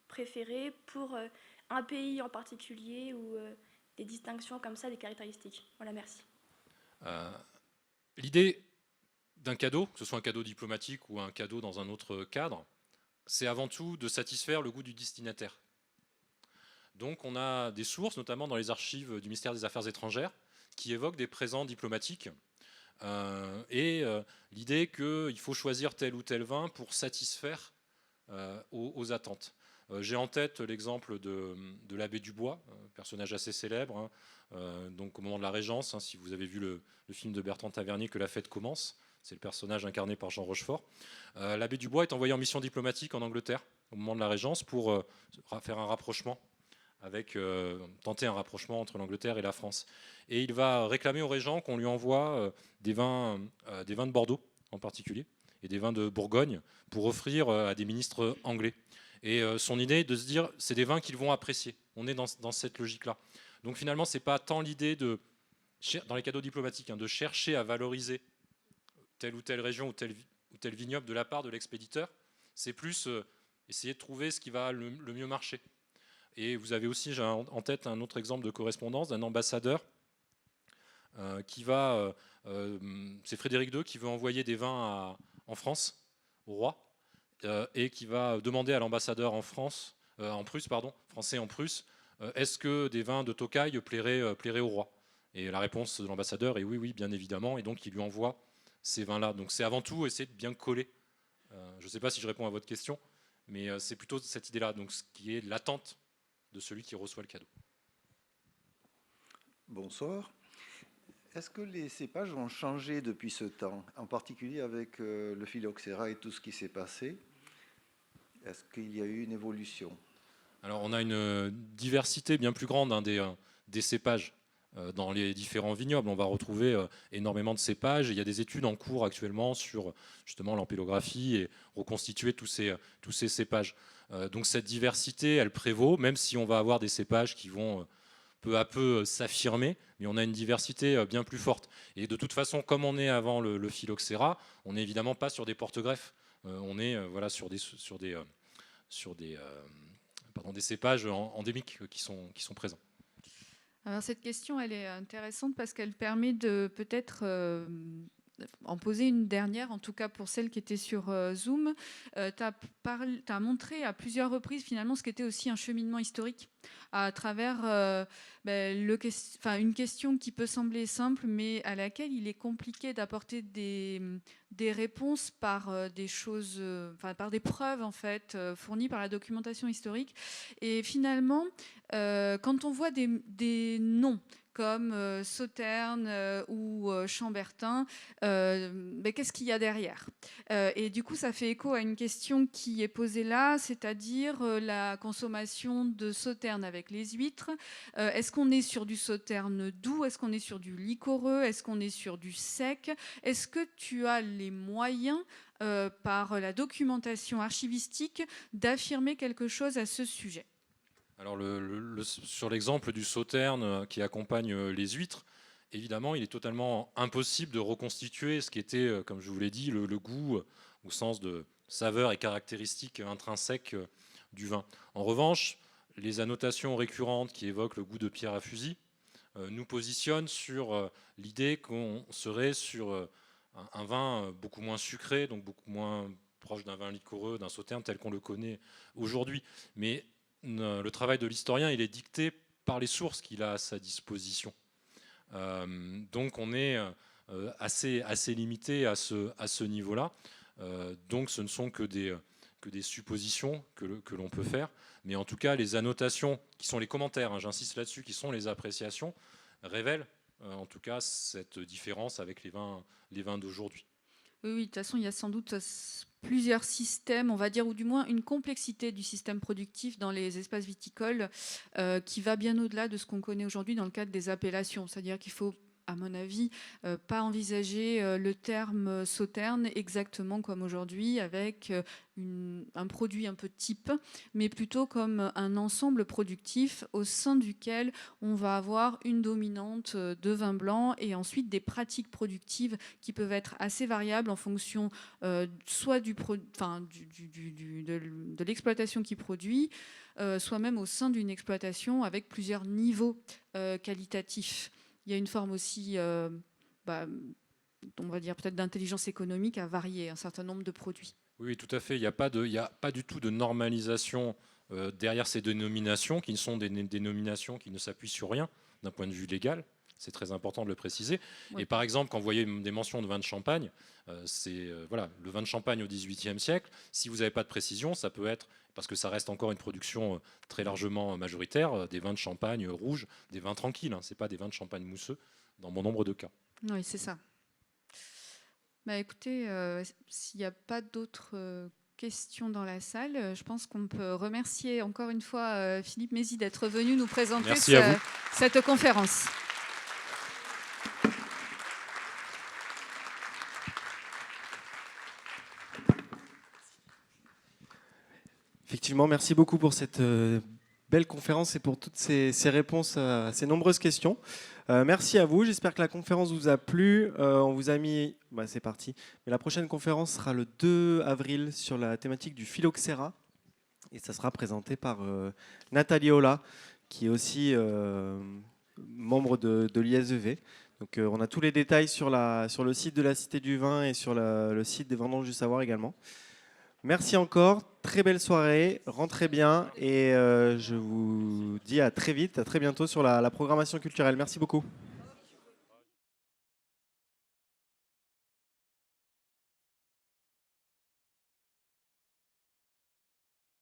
préférées pour un pays en particulier ou des distinctions comme ça, des caractéristiques? Voilà, merci. L'idée d'un cadeau, que ce soit un cadeau diplomatique ou un cadeau dans un autre cadre, c'est avant tout de satisfaire le goût du destinataire. Donc on a des sources, notamment dans les archives du ministère des Affaires étrangères, qui évoquent des présents diplomatiques et l'idée qu'il faut choisir tel ou tel vin pour satisfaire aux attentes. J'ai en tête l'exemple de l'abbé Dubois, un personnage assez célèbre, donc au moment de la Régence, si vous avez vu le film de Bertrand Tavernier, Que la fête commence, c'est le personnage incarné par Jean Rochefort. L'abbé Dubois est envoyé en mission diplomatique en Angleterre au moment de la Régence pour faire un rapprochement, tenter un rapprochement entre l'Angleterre et la France. Et il va réclamer au régent qu'on lui envoie des vins de Bordeaux en particulier et des vins de Bourgogne pour offrir à des ministres anglais. Et son idée est de se dire, c'est des vins qu'ils vont apprécier. On est dans cette logique-là. Donc finalement, ce n'est pas tant l'idée dans les cadeaux diplomatiques, de chercher à valoriser telle ou telle région ou tel vignoble de la part de l'expéditeur, c'est plus essayer de trouver ce qui va le mieux marcher. Et vous avez aussi, j'ai en tête un autre exemple de correspondance d'un ambassadeur c'est Frédéric II qui veut envoyer des vins en France, au roi, et qui va demander à l'ambassadeur français en Prusse, est-ce que des vins de Tokai plairaient au roi? Et la réponse de l'ambassadeur est oui, bien évidemment, et donc il lui envoie ces vins-là. Donc c'est avant tout essayer de bien coller. Je ne sais pas si je réponds à votre question, mais c'est plutôt cette idée-là, donc ce qui est l'attente de celui qui reçoit le cadeau. Bonsoir. Est-ce que les cépages ont changé depuis ce temps, en particulier avec le phylloxéra et tout ce qui s'est passé? Est-ce qu'il y a eu une évolution? Alors on a une diversité bien plus grande des cépages. Dans les différents vignobles, on va retrouver énormément de cépages. Il y a des études en cours actuellement sur justement l'ampélographie et reconstituer tous ces cépages. Donc cette diversité, elle prévaut, même si on va avoir des cépages qui vont peu à peu s'affirmer, mais on a une diversité bien plus forte. Et de toute façon, comme on est avant le phylloxéra, on n'est évidemment pas sur des porte-greffes. On est sur des cépages endémiques qui sont présents. Alors cette question, elle est intéressante parce qu'elle permet de peut-être en poser une dernière, en tout cas pour celle qui était sur Zoom. Tu as montré à plusieurs reprises finalement ce qu'était aussi un cheminement historique à travers une question qui peut sembler simple, mais à laquelle il est compliqué d'apporter des réponses par par des preuves en fait fournies par la documentation historique. Et finalement, quand on voit des noms comme Sauterne ou Chambertin, qu'est-ce qu'il y a derrière? Et du coup, ça fait écho à une question qui est posée là, c'est-à-dire la consommation de Sauterne avec les huîtres. Est-ce qu'on est sur du Sauterne doux? Est-ce qu'on est sur du liquoreux? Est-ce qu'on est sur du sec? Est-ce que tu as les moyens, par la documentation archivistique, d'affirmer quelque chose à ce sujet? Alors sur l'exemple du Sauterne qui accompagne les huîtres, évidemment, il est totalement impossible de reconstituer ce qui était, comme je vous l'ai dit, le goût au sens de saveur et caractéristiques intrinsèques du vin. En revanche, les annotations récurrentes qui évoquent le goût de pierre à fusil nous positionnent sur l'idée qu'on serait sur un vin beaucoup moins sucré, donc beaucoup moins proche d'un vin liquoreux, d'un Sauterne tel qu'on le connaît aujourd'hui. Mais le travail de l'historien, il est dicté par les sources qu'il a à sa disposition. Donc on est assez limité à ce niveau-là. Donc ce ne sont que des suppositions que l'on peut faire. Mais en tout cas, les annotations, qui sont les commentaires, j'insiste là-dessus, qui sont les appréciations, révèlent en tout cas cette différence avec les vins d'aujourd'hui. Oui, de toute façon, il y a sans doute plusieurs systèmes, on va dire, ou du moins une complexité du système productif dans les espaces viticoles qui va bien au-delà de ce qu'on connaît aujourd'hui dans le cadre des appellations. C'est-à-dire qu'il faut à mon avis, pas envisager le terme sauterne exactement comme aujourd'hui, avec un produit un peu type, mais plutôt comme un ensemble productif au sein duquel on va avoir une dominante de vin blanc et ensuite des pratiques productives qui peuvent être assez variables en fonction soit de l'exploitation qui produit, soit même au sein d'une exploitation avec plusieurs niveaux qualitatifs. Il y a une forme aussi, on va dire peut-être d'intelligence économique à varier un certain nombre de produits. Oui, tout à fait. Il n'y a pas du tout de normalisation derrière ces dénominations, qui ne sont des dénominations qui ne s'appuient sur rien d'un point de vue légal. C'est très important de le préciser. Oui. Et par exemple, quand vous voyez des mentions de vin de champagne, voilà, le vin de champagne au XVIIIe siècle, si vous n'avez pas de précision, ça peut être, parce que ça reste encore une production très largement majoritaire, des vins de champagne rouges, des vins tranquilles. Ce n'est pas des vins de champagne mousseux, dans bon nombre de cas. Oui, c'est ça. Bah, écoutez, s'il n'y a pas d'autres questions dans la salle, je pense qu'on peut remercier encore une fois Philippe Mézy d'être venu nous présenter cette conférence. Effectivement, merci beaucoup pour cette belle conférence et pour toutes ces réponses à ces nombreuses questions. Merci à vous, j'espère que la conférence vous a plu. On vous a mis, c'est parti, mais la prochaine conférence sera le 2 avril sur la thématique du phylloxéra et ça sera présenté par Nathalie Ola, qui est aussi membre de l'ISEV. Donc on a tous les détails sur le site de la Cité du Vin et sur le site des Vendanges du Savoir également. Merci encore, très belle soirée, rentrez bien et je vous dis à très vite, à très bientôt sur la programmation culturelle. Merci beaucoup.